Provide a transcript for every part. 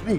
3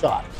4।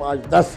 5 10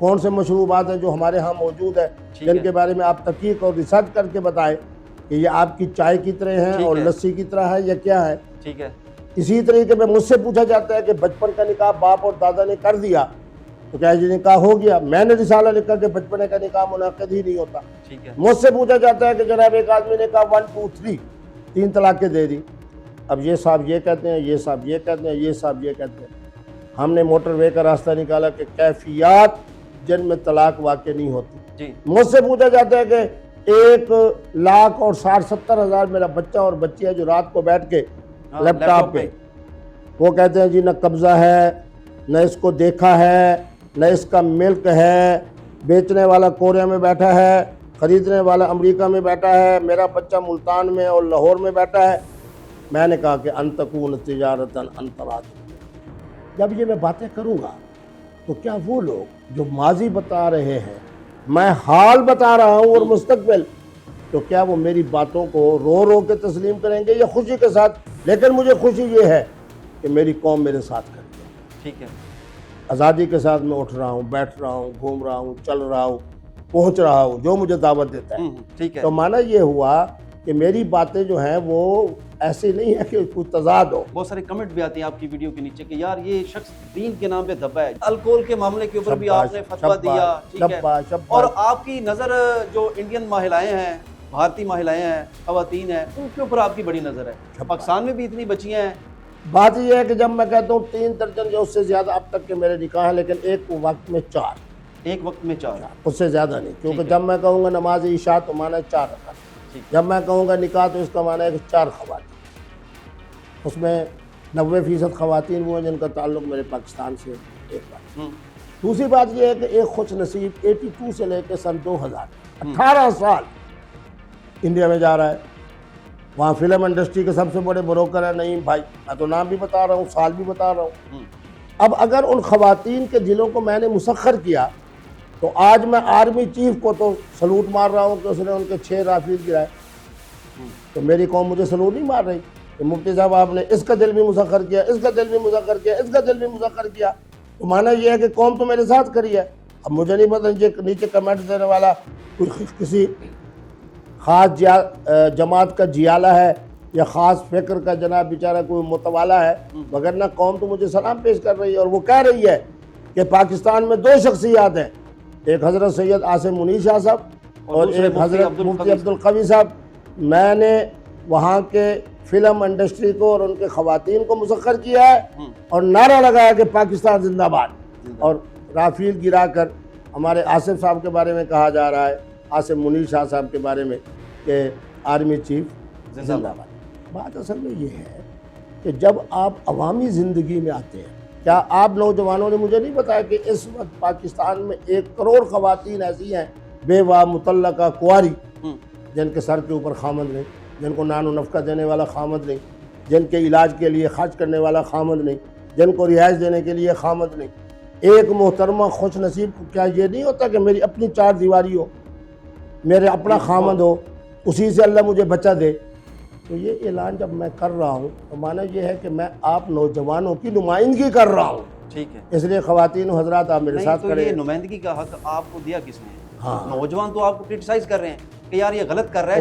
کون سے مشروبات ہیں جو ہمارے ہاں موجود ہے جن کے بارے میں آپ تحقیق اور ریسرچ کر کے بتائیں کہ یہ آپ کی چائے کی طرح ہیں اور لسی کی طرح ہے یا کیا ہے. ٹھیک ہے. اسی طریقے میں مجھ سے پوچھا جاتا ہے کہ بچپن کا نکاح باپ اور دادا نے کر دیا تو کیا یہ نکاح ہو گیا؟ میں نے رسالہ لکھا کہ بچپنے کا نکاح منعقد ہی نہیں ہوتا. مجھ سے پوچھا جاتا ہے کہ جناب ایک آدمی نے کہا 1 2 3 3 طلاقیں دے دی. اب یہ صاحب یہ کہتے ہیں، یہ صاحب یہ کہتے ہیں، یہ صاحب یہ کہتے ہیں. ہم نے موٹر وے کا راستہ نکالا کہ کیفیات جن میں طلاق واقع نہیں ہوتی. مجھ سے پوچھا جاتا ہے کہ 1,60,70,000 میرا بچہ اور بچی ہے جو رات کو بیٹھ کے لیپ ٹاپ پہ وہ کہتے ہیں جی نہ قبضہ ہے، نہ اس کو دیکھا ہے، نہ اس کا ملک ہے، بیچنے والا کوریا میں بیٹھا ہے، خریدنے والا امریکہ میں بیٹھا ہے، میرا بچہ ملتان میں اور لاہور میں بیٹھا ہے. میں نے کہا کہ ان تکون تجارتاً عن تراض. جب یہ میں باتیں کروں گا تو کیا وہ لوگ جو ماضی بتا رہے ہیں، میں حال بتا رہا ہوں اور مستقبل، تو کیا وہ میری باتوں کو رو رو کے تسلیم کریں گے یا خوشی کے ساتھ؟ لیکن مجھے خوشی یہ ہے کہ میری قوم میرے ساتھ کر دیا. ٹھیک ہے. آزادی کے ساتھ میں اٹھ رہا ہوں، بیٹھ رہا ہوں، گھوم رہا ہوں، چل رہا ہوں، پہنچ رہا ہوں جو مجھے دعوت دیتا ہے. ٹھیک ہے. تو معنی یہ ہوا کہ میری باتیں جو ہیں وہ ایسی نہیں ہے کہ کوئی تضاد ہو. بہت سارے کمنٹ بھی آتے ہیں آپ کی ویڈیو کے نیچے کہ یار یہ شخص دین کے نام پہ دبا ہے. الکوہل کے معاملے کے اوپر بھی آپ نے فتویٰ دیا. ٹھیک ہے. اور آپ کی نظر جو انڈین مہلائیں ہیں، بھارتی مہلائیں ہیں، خواتین ہیں، ان کے اوپر آپ کی بڑی نظر ہے. پاکستان میں بھی اتنی بچیاں ہیں. بات یہ ہے کہ جب میں کہتا ہوں 3 درجن یا اس سے زیادہ اب تک کے میرے نکاح ہیں، لیکن ایک وقت میں 4. ایک وقت میں 4. اس سے زیادہ نہیں. کیونکہ جب میں کہوں گا نماز عشاء تو معنی 4 رکعت. جب میں کہوں گا نکاح تو اس کا معنی ہے کہ 4 خواتین. اس میں 90% خواتین وہ ہیں جن کا تعلق میرے پاکستان سے. ایک بات. دوسری بات یہ ہے کہ ایک خوش نصیب 82 سے لے کے سن 2000 18 سال انڈیا میں جا رہا ہے. وہاں فلم انڈسٹری کے سب سے بڑے بروکر ہیں نعیم بھائی. میں تو نام بھی بتا رہا ہوں، سال بھی بتا رہا ہوں. اب اگر ان خواتین کے دلوں کو میں نے مسخر کیا تو آج میں آرمی چیف کو تو سلوٹ مار رہا ہوں کہ اس نے ان کے 6 رافیل گرائے. تو میری قوم مجھے سلوٹ نہیں مار رہی کہ مفتی صاحب آپ نے اس کا دل بھی مسخر کیا، اس کا دل بھی مسخر کیا، اس کا دل بھی مسخر کیا. تو معنی یہ ہے کہ قوم تو میرے ساتھ کری ہے. اب مجھے نہیں پتہ نیچے کمنٹ دینے والا کوئی کسی خاص جماعت کا جیالہ ہے یا خاص فکر کا جناب بیچارہ کوئی متوالا ہے، وگرنہ قوم تو مجھے سلام پیش کر رہی ہے. اور وہ کہہ رہی ہے کہ پاکستان میں 2 شخصیات ہیں، ایک حضرت سید عاصم منیر شاہ صاحب اور ایک حضرت مفتی عبدالقوی صاحب. میں نے وہاں کے فلم انڈسٹری کو اور ان کے خواتین کو مسخر کیا ہے اور نعرہ لگایا کہ پاکستان زندہ باد. اور رافیل گرا کر ہمارے آصف صاحب کے بارے میں کہا جا رہا ہے، عاصم منیر شاہ صاحب کے بارے میں کہ آرمی چیف زندہ باد. بات اصل میں یہ ہے کہ جب آپ عوامی زندگی میں آتے ہیں، کیا آپ نوجوانوں نے مجھے نہیں بتایا کہ اس وقت پاکستان میں 1 کروڑ خواتین ایسی ہیں بیوہ، مطلقہ، کنواری، جن کے سر کے اوپر خامد نہیں، جن کو نان و نفقہ دینے والا خامد نہیں، جن کے علاج کے لیے خرچ کرنے والا خامد نہیں، جن کو رہائش دینے کے لیے خامد نہیں. ایک محترمہ خوش نصیب کو کیا یہ نہیں ہوتا کہ میری اپنی 4 دیواری ہو، میرے اپنا خامد ہو، اسی سے اللہ مجھے بچہ دے؟ تو یہ اعلان جب میں کر رہا ہوں تو معنی یہ ہے کہ میں آپ نوجوانوں کی نمائندگی کر رہا ہوں. ٹھیک ہے. اس لیے خواتین و حضرات آپ میرے ساتھ کریں. یہ نمائندگی کا حق آپ کو دیا کس نے؟ نوجوان تو آپ کو کرٹیسائز کر رہے ہیں کہ یار یہ غلط کر رہا ہے.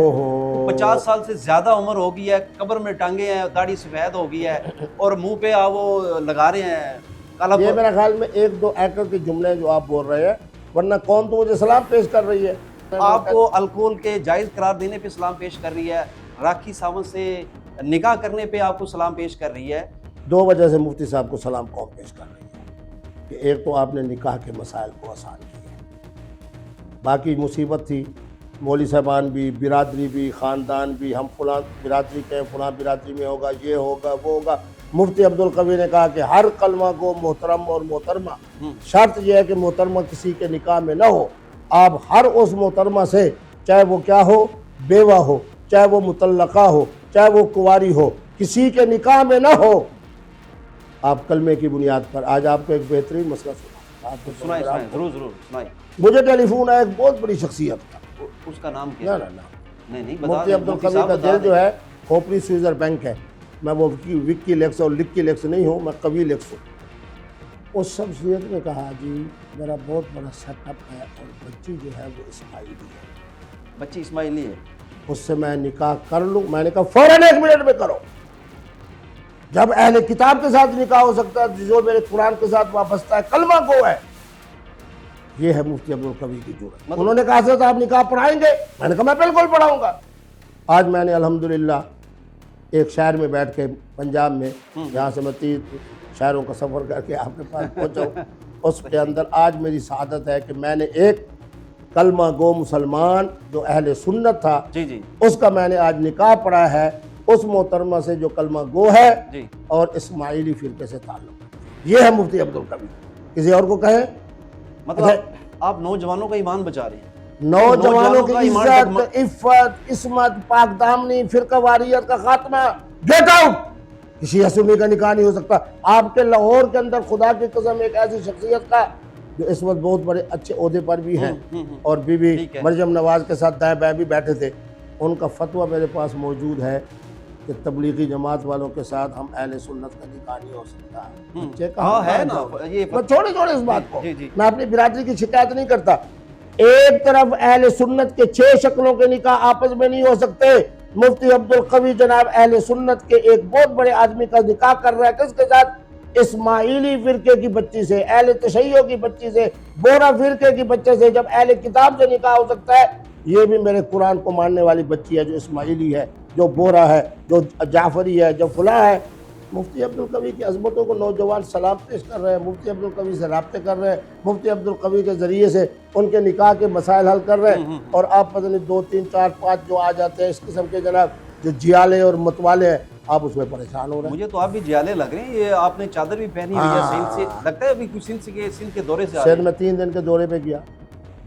50 سال سے زیادہ عمر ہو گئی ہے، قبر میں ٹانگے ہیں، داڑھی سفید ہو گئی ہے اور منہ پہ وہ لگا رہے ہیں کالا. یہ میرے خیال میں 1-2 ایکڑ کے جملے جو آپ بول رہے ہیں، ورنہ قوم تو مجھے سلام پیش کر رہی ہے. آپ کو الکوہل کے جائز قرار دینے پہ سلام پیش کر رہی ہے، راکھی ساونت سے نکاح کرنے پہ آپ کو سلام پیش کر رہی ہے. 2 وجہ سے مفتی صاحب کو سلام قوم پیش کر رہی ہے کہ ایک تو آپ نے نکاح کے مسائل کو آسان کیا، باقی مصیبت تھی، مولوی صاحبان بھی، برادری بھی، خاندان بھی، ہم فلاں برادری کے فلاں برادری میں ہوگا، یہ ہوگا، وہ ہوگا. مفتی عبدالقوی نے کہا کہ ہر کلمہ کو محترم اور محترمہ، شرط یہ ہے کہ محترمہ کسی کے نکاح میں نہ ہو. آپ ہر اس محترمہ سے، چاہے وہ کیا ہو، بیوہ ہو، چاہے وہ مطلقہ ہو، چاہے وہ کنواری ہو، کسی کے نکاح میں نہ ہو، آپ کلمے کی بنیاد پر. آج آپ کو ایک بہترین مسئلہ سنائیں. ضرور سنائیں. مجھے ٹیلی فون آیا ایک بہت بڑی شخصیت کا. اس کا نام کیا؟ نہیں مفتی عبدالقوی کا دل جو ہے کھوپڑی سوئزر بینک ہے. میں وہ وکی لیکس اور لکی لیکس نہیں ہوں، میں قوی لیکس ہوں. اس شخصیت نے کہا جی میرا بہت بڑا سیٹ اپ ہے اور بچی جو ہے وہ اسماعیلی ہے، بچی اسماعیلی ہے، اس سے میں نکاح کر لوں؟ میں نے کہا فوراً 1 منٹ میں کرو، جب اہل کتاب کے ساتھ نکاح ہو سکتا ہے جو میرے قرآن کے ساتھ وابستہ ہے، کلمہ گو ہے۔ یہ ہے مفتی عبدالقوی کی جرأت۔ انہوں نے کہا حضرت آپ نکاح پڑھائیں گے؟ میں نے کہا میں بالکل پڑھاؤں گا۔ آج میں نے الحمدللہ ایک شہر میں بیٹھ کے پنجاب میں، جہاں سے میں 30 شہروں کا سفر کر کے آپ کے پاس پہنچا ہوں، اس کے اندر آج میری سعادت ہے کہ میں نے ایک کلمہ گو مسلمان جو اہل سنت تھا، جی جی اس کا میں نے آج نکاح پڑھا ہے، اس محترمہ سے جو کلمہ گو ہے جی، اور اسماعیلی فرقے سے تعلق ہے۔ یہ ہے مفتی عبدالقوی۔ کسی اور کو کہیں؟ مطلب آپ نوجوانوں کا ایمان بچا رہے ہیں، نوجوانوں کی کا ایمان عزت، عفت، عصمت، پاک دامنی، فرقہ واریت کا خاتمہ، گیٹ آؤٹ۔ کسی سنی کا نکاح نہیں ہو سکتا۔ آپ کے لاہور کے اندر خدا کی قسم ایک ایسی شخصیت کا جو اس وقت بہت بڑے اچھے عہدے پر بھی ہیں اور بی بی مریم نواز کے ساتھ دائیں بائیں بھی بیٹھے تھے، ان کا فتویٰ میرے پاس موجود ہے کہ تبلیغی جماعت والوں کے ساتھ ہم اہل سنت کا نکاح نہیں ہو سکتا۔ بچے کہاں ہے نا یہ میں چھوڑے اس بات کو، جی جی، میں اپنی برادری کی شکایت نہیں کرتا۔ ایک طرف اہل سنت کے 6 شکلوں کے نکاح آپس میں نہیں ہو سکتے۔ مفتی عبدالقوی جناب اہل سنت کے ایک بہت بڑے آدمی کا نکاح کر رہا ہے، کس کے ساتھ؟ اسماعیلی فرقے کی بچی سے، اہل تشیع کی بچی سے، بورا فرقے کی بچے سے۔ جب اہل کتاب سے نکاح ہو سکتا ہے، یہ بھی میرے قرآن کو ماننے والی بچی ہے جو اسماعیلی ہے، جو بورا ہے، جو جعفری ہے، جو فلاں ہے۔ مفتی عبدالقوی کی عظمتوں کو نوجوان سلام پیش کر رہے ہیں، مفتی عبدالقوی سے رابطے کر رہے ہیں، مفتی عبدالقوی کے ذریعے سے ان کے نکاح کے مسائل حل کر رہے ہیں، اور آپ پتہ نہیں 2 3 4 5 جو آ جاتے ہیں اس قسم کے جناب جو جیالے اور متوالے ہیں، آپ اس میں پریشان ہو رہے ہیں۔ مجھے تو آپ بھی جیالے لگ رہے ہیں، یہ آپ نے چادر بھی پہنی ہوئی ہے سندھ سے، لگتا ہے ابھی کچھ سندھ کے دورے سے آ رہے سندھ میں 3 دن کے دورے پہ گیا،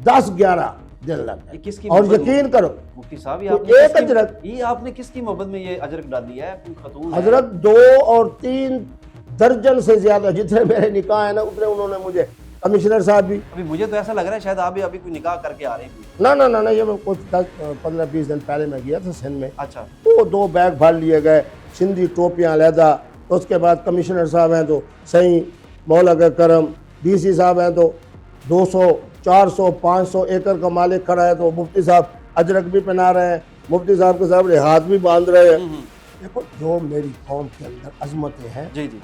10-11 دن لگ ہیں۔ گئے، کس کی اور محبت یقین کرو مفتی صاحب ایک اجرک، یہ آپ نے کس کی محبت میں یہ اجرک ڈال دیا ہے؟ کوئی خاتون ہے؟ حضرت 2 اور 3 درجن سے زیادہ جتنے میرے نکاح ہیں نا اتنے انہوں نے مجھے، کمشنر صاحب بھی۔ ابھی مجھے تو ایسا لگ رہا ہے شاید آپ بھی ابھی کوئی نکاح کر کے آ رہے ہیں۔ نہ یہ میں کچھ 10-15-20 دن پہلے میں گیا تھا سندھ میں، اچھا، وہ 2 بیگ بھر لیے گئے، سندھی ٹوپیاں علیحدہ، اس کے بعد کمشنر صاحب ہیں تو صحیح مولا کا کرم، ڈی سی صاحب ہیں تو 200 400 500 ایکڑ کا مالک کھڑا ہے، تو مفتی صاحب اجرک بھی پہنا رہے ہیں، مفتی صاحب کے صاحب ہاتھ بھی باندھ رہے ہیں۔ دیکھو جو میری قوم کے اندر عظمتیں ہیں، جی جی،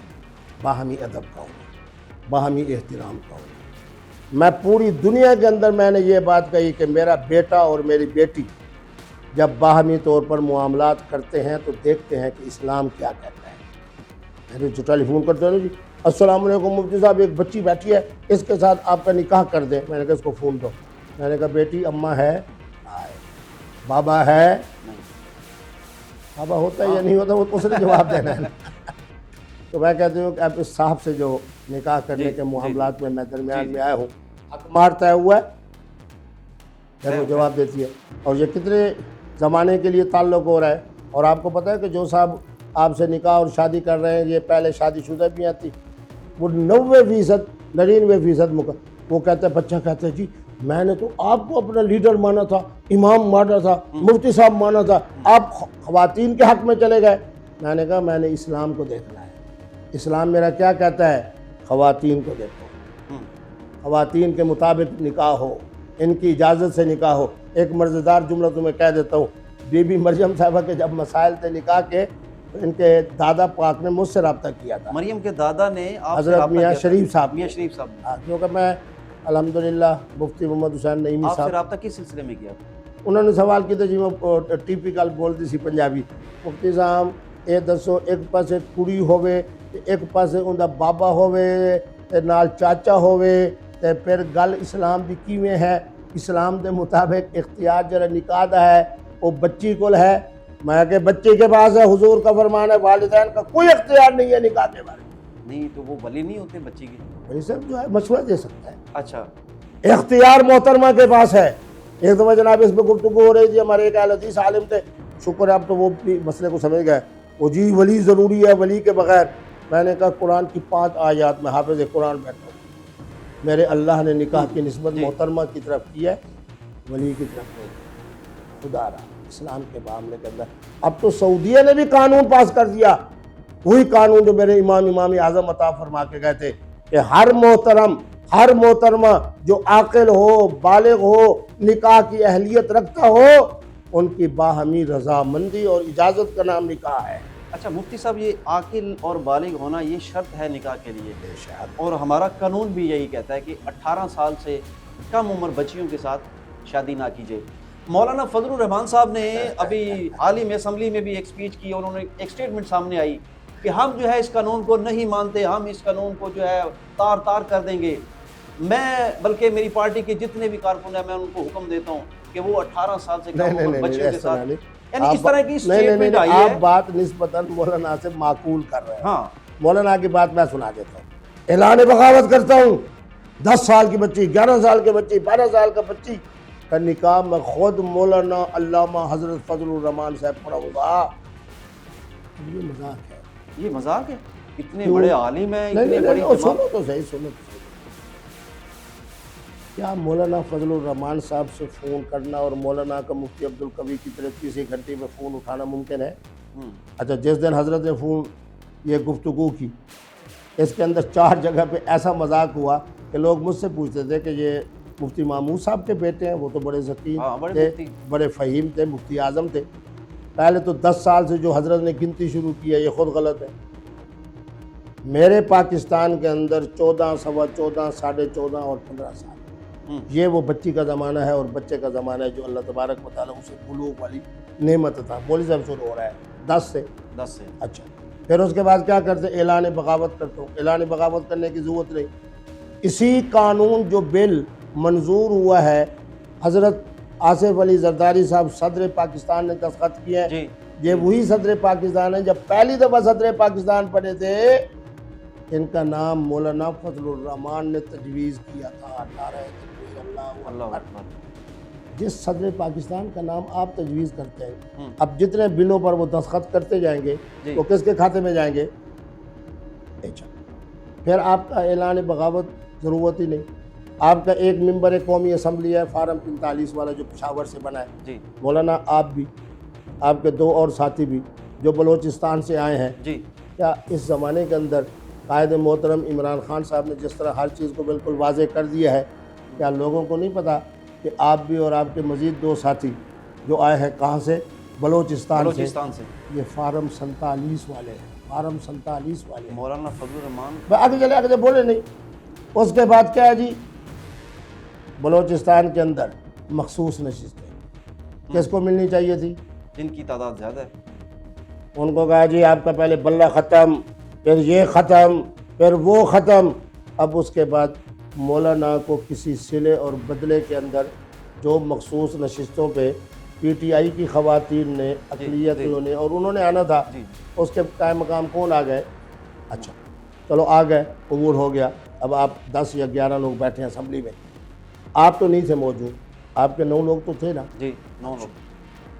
باہمی ادب کا ہونا، باہمی احترام کا ہونا۔ میں پوری دنیا کے اندر میں نے یہ بات کہی کہ میرا بیٹا اور میری بیٹی جب باہمی طور پر معاملات کرتے ہیں تو دیکھتے ہیں کہ اسلام کیا کہتا ہے۔ میں نے جو ٹیلی فون کرتے ہیں نا جی، السلام علیکم مفتی صاحب ایک بچی بیٹھی ہے، اس کے ساتھ آپ کا نکاح کر دیں۔ میں نے کہا اس کو فون دو۔ میں نے کہا بیٹی اماں ہے؟ آئے۔ بابا ہے؟ بابا ہوتا ہے یا نہیں ہوتا وہ اس نے جواب دینا ہے۔ تو میں کہتی ہوں کہ اب اس صاحب سے جو نکاح کرنے کے معاملات میں درمیان میں آیا ہوں، حق مارتا ہوا ہے، پھر وہ جواب دیتی ہے۔ اور یہ کتنے زمانے کے لیے تعلق ہو رہا ہے، اور آپ کو پتہ ہے کہ جو صاحب آپ سے نکاح اور شادی کر رہے ہیں یہ پہلے شادی شدہ بھی آتی، وہ 90% 99% وہ کہتے ہیں، بچہ کہتا ہے جی میں نے تو آپ کو اپنا لیڈر مانا تھا، امام مانا تھا، مفتی صاحب مانا تھا، آپ خواتین کے حق میں چلے گئے۔ میں نے کہا میں نے اسلام کو دیکھنا ہے، اسلام میرا کیا کہتا ہے؟ خواتین کو دیکھو، خواتین کے مطابق نکاح ہو، ان کی اجازت سے نکاح ہو۔ ایک مزیدار جملہ تمہیں کہہ دیتا ہوں، بی بی مریم صاحبہ کے جب مسائل تھے نکاح کے، ان کے دادا پاک نے مجھ سے رابطہ کیا تھا، مریم کے دادا نے آپ سے حضرت رابطہ میاں کیا؟ شریف صاحب، میاں شریف صاحب، کیونکہ میں الحمدللہ مفتی محمد حسین نعیمی آپ سے صاحب، رابطہ کس سلسلے میں کیا؟ انہوں نے سوال کیا تھا جی میں ٹیپیکل بولتی سی پنجابی، مفتی صاحب یہ دسو ایک پاسے کڑی ہوے تے ایک پاسے ان دا بابا ہوے تے نال چاچا ہوے تے پھر گل اسلام دی کیویں ہے؟ اسلام دے مطابق اختیار جڑا نکاح دا ہے وہ بچی کول ہے۔ میں کہ بچے کے پاس ہے، حضور کا فرمان ہے والدین کا کوئی اختیار نہیں ہے نکاح کے بارے میں۔ نہیں تو وہ ولی نہیں ہوتے بچی کے؟ ولی صاحب جو ہے مشورہ دے سکتا ہے، اچھا، اختیار محترمہ کے پاس ہے۔ ایک دفعہ جناب اس پہ گفتگو ہو رہی تھی، ہمارے ایک اہل حدیث عالم تھے، شکر ہے اب تو وہ بھی مسئلے کو سمجھ گئے، وہ جی ولی ضروری ہے، ولی کے بغیر۔ میں نے کہا قرآن کی 5 آیات میں حافظ قرآن بیٹھا ہوں، میرے اللہ نے نکاح کی نسبت محترمہ کی طرف کی ہے، ولی کی طرف نہیں۔ خدا را اسلام کے معاملے کے اندر اب تو سعودیہ نے بھی قانون پاس کر دیا، وہی قانون جو میرے امام اعظم عطا فرما کے گئے تھے کہ ہر محترمہ جو عاقل ہو، بالغ ہو، نکاح کی اہلیت رکھتا ہو، ان کی باہمی رضامندی اور اجازت کا نام نکاح ہے۔ اچھا مفتی صاحب، یہ عاقل اور بالغ ہونا یہ شرط ہے نکاح کے لیے، اور ہمارا قانون بھی یہی کہتا ہے کہ 18 سال سے کم عمر بچیوں کے ساتھ شادی نہ کیجیے۔ مولانا فضل الرحمان صاحب نے ابھی عالم اسمبلی میں بھی ایک سپیچ کی، اور انہوں نے ایک سٹیٹمنٹ سامنے آئی کہ ہم جو ہے اس قانون کو نہیں مانتے، ہم اس قانون کو جو ہے تار تار کر دیں گے۔ میں بلکہ میری پارٹی کے جتنے بھی کارکن ہیں میں ان کو حکم دیتا ہوں کہ وہ 18 سال سے کم عمر بچیوں کے ساتھ، یعنی اس طرح کی سٹیٹمنٹ آئی ہے۔ آپ بات نسبتاً مولانا سے معقول کر رہے ہیں۔ ہاں مولانا کی بات میں سنا دیتا ہوں۔ اعلان بغاوت کرتا ہوں، 10 سال کی بچی، 11 سال کی بچی، 12 سال کا بچی کا نکاح میں خود مولانا علامہ حضرت فضل الرحمان صاحب پڑھاؤں گا۔ یہ مذاق ہے، یہ مذاق ہے؟ اتنے کیوں؟ بڑے عالم ہیں، اتنے نہیں بڑی نہیں، سنو تو صحیح، سنو تو صحیح۔ کیا مولانا فضل الرحمان صاحب سے فون کرنا اور مولانا کا مفتی عبدالقوی کی طرف کسی گھنٹے میں فون اٹھانا ممکن ہے؟ اچھا، جس دن حضرت نے فون یہ گفتگو کی، اس کے اندر 4 جگہ پہ ایسا مذاق ہوا کہ لوگ مجھ سے پوچھتے تھے کہ یہ مفتی محمود صاحب کے بیٹے ہیں، وہ تو بڑے ذکیر تھے، بڑے فہیم تھے، مفتی اعظم تھے۔ پہلے تو 10 سال سے جو حضرت نے گنتی شروع کی ہے یہ خود غلط ہے۔ میرے پاکستان کے اندر 14، 14.25، 14.5 اور 15 سال یہ وہ بچی کا زمانہ ہے اور بچے کا زمانہ ہے جو اللہ تبارک و تعالیٰ اسے بلوغ والی نعمت تھا۔ مولوی صاحب شروع ہو رہا ہے 10 سے۔ اچھا، پھر اس کے بعد کیا کرتے؟ اعلان بغاوت کرتا ہوں۔ اعلان بغاوت کرنے کی ضرورت نہیں۔ اسی قانون جو بل منظور ہوا ہے، حضرت آصف علی زرداری صاحب صدر پاکستان نے دستخط کیے ہیں، یہ وہی صدر پاکستان ہے جب پہلی دفعہ صدر پاکستان بنے تھے، ان کا نام مولانا فضل الرحمان نے تجویز کیا تھا۔ نعرہ تکبیر، اللہ اکبر۔ جس صدر پاکستان کا نام آپ تجویز کرتے ہیں، اب جتنے بلوں پر وہ دستخط کرتے جائیں گے وہ کس کے کھاتے میں جائیں گے؟ اچھا، پھر آپ کا اعلان بغاوت ضرورت ہی نہیں۔ آپ کا ایک ممبر قومی اسمبلی ہے فارم 45 والا جو پشاور سے بنا ہے، مولانا آپ بھی، آپ کے 2 اور ساتھی بھی جو بلوچستان سے آئے ہیں۔ کیا اس زمانے کے اندر قائد محترم عمران خان صاحب نے جس طرح ہر چیز کو بالکل واضح کر دیا ہے، کیا لوگوں کو نہیں پتا کہ آپ بھی اور آپ کے مزید 2 ساتھی جو آئے ہیں کہاں سے؟ بلوچستان سے۔ یہ فارم 47 والے ہیں، فارم 47 والے ہیں۔ مولانا فضل الرحمان آگے چلے بولے نہیں۔ اس کے بعد کیا ہے جی؟ بلوچستان کے اندر مخصوص نشستیں کس کو ملنی چاہیے تھی؟ جن کی تعداد زیادہ ہے ان کو کہا جی آپ کا پہلے بلہ ختم، پھر یہ ختم، پھر وہ ختم۔ اب اس کے بعد مولانا کو کسی صلے اور بدلے کے اندر جو مخصوص نشستوں پہ پی ٹی آئی کی خواتین نے، اقلیتوں نے، اور انہوں نے آنا تھا، اس کے قائم مقام کون آ گئے؟ اچھا چلو آ گئے، قبول ہو گیا۔ اب آپ 10 یا 11 لوگ بیٹھے ہیں اسمبلی میں، آپ تو نہیں تھے موجود، آپ کے 9 لوگ تو تھے نا؟ 9 لوگ۔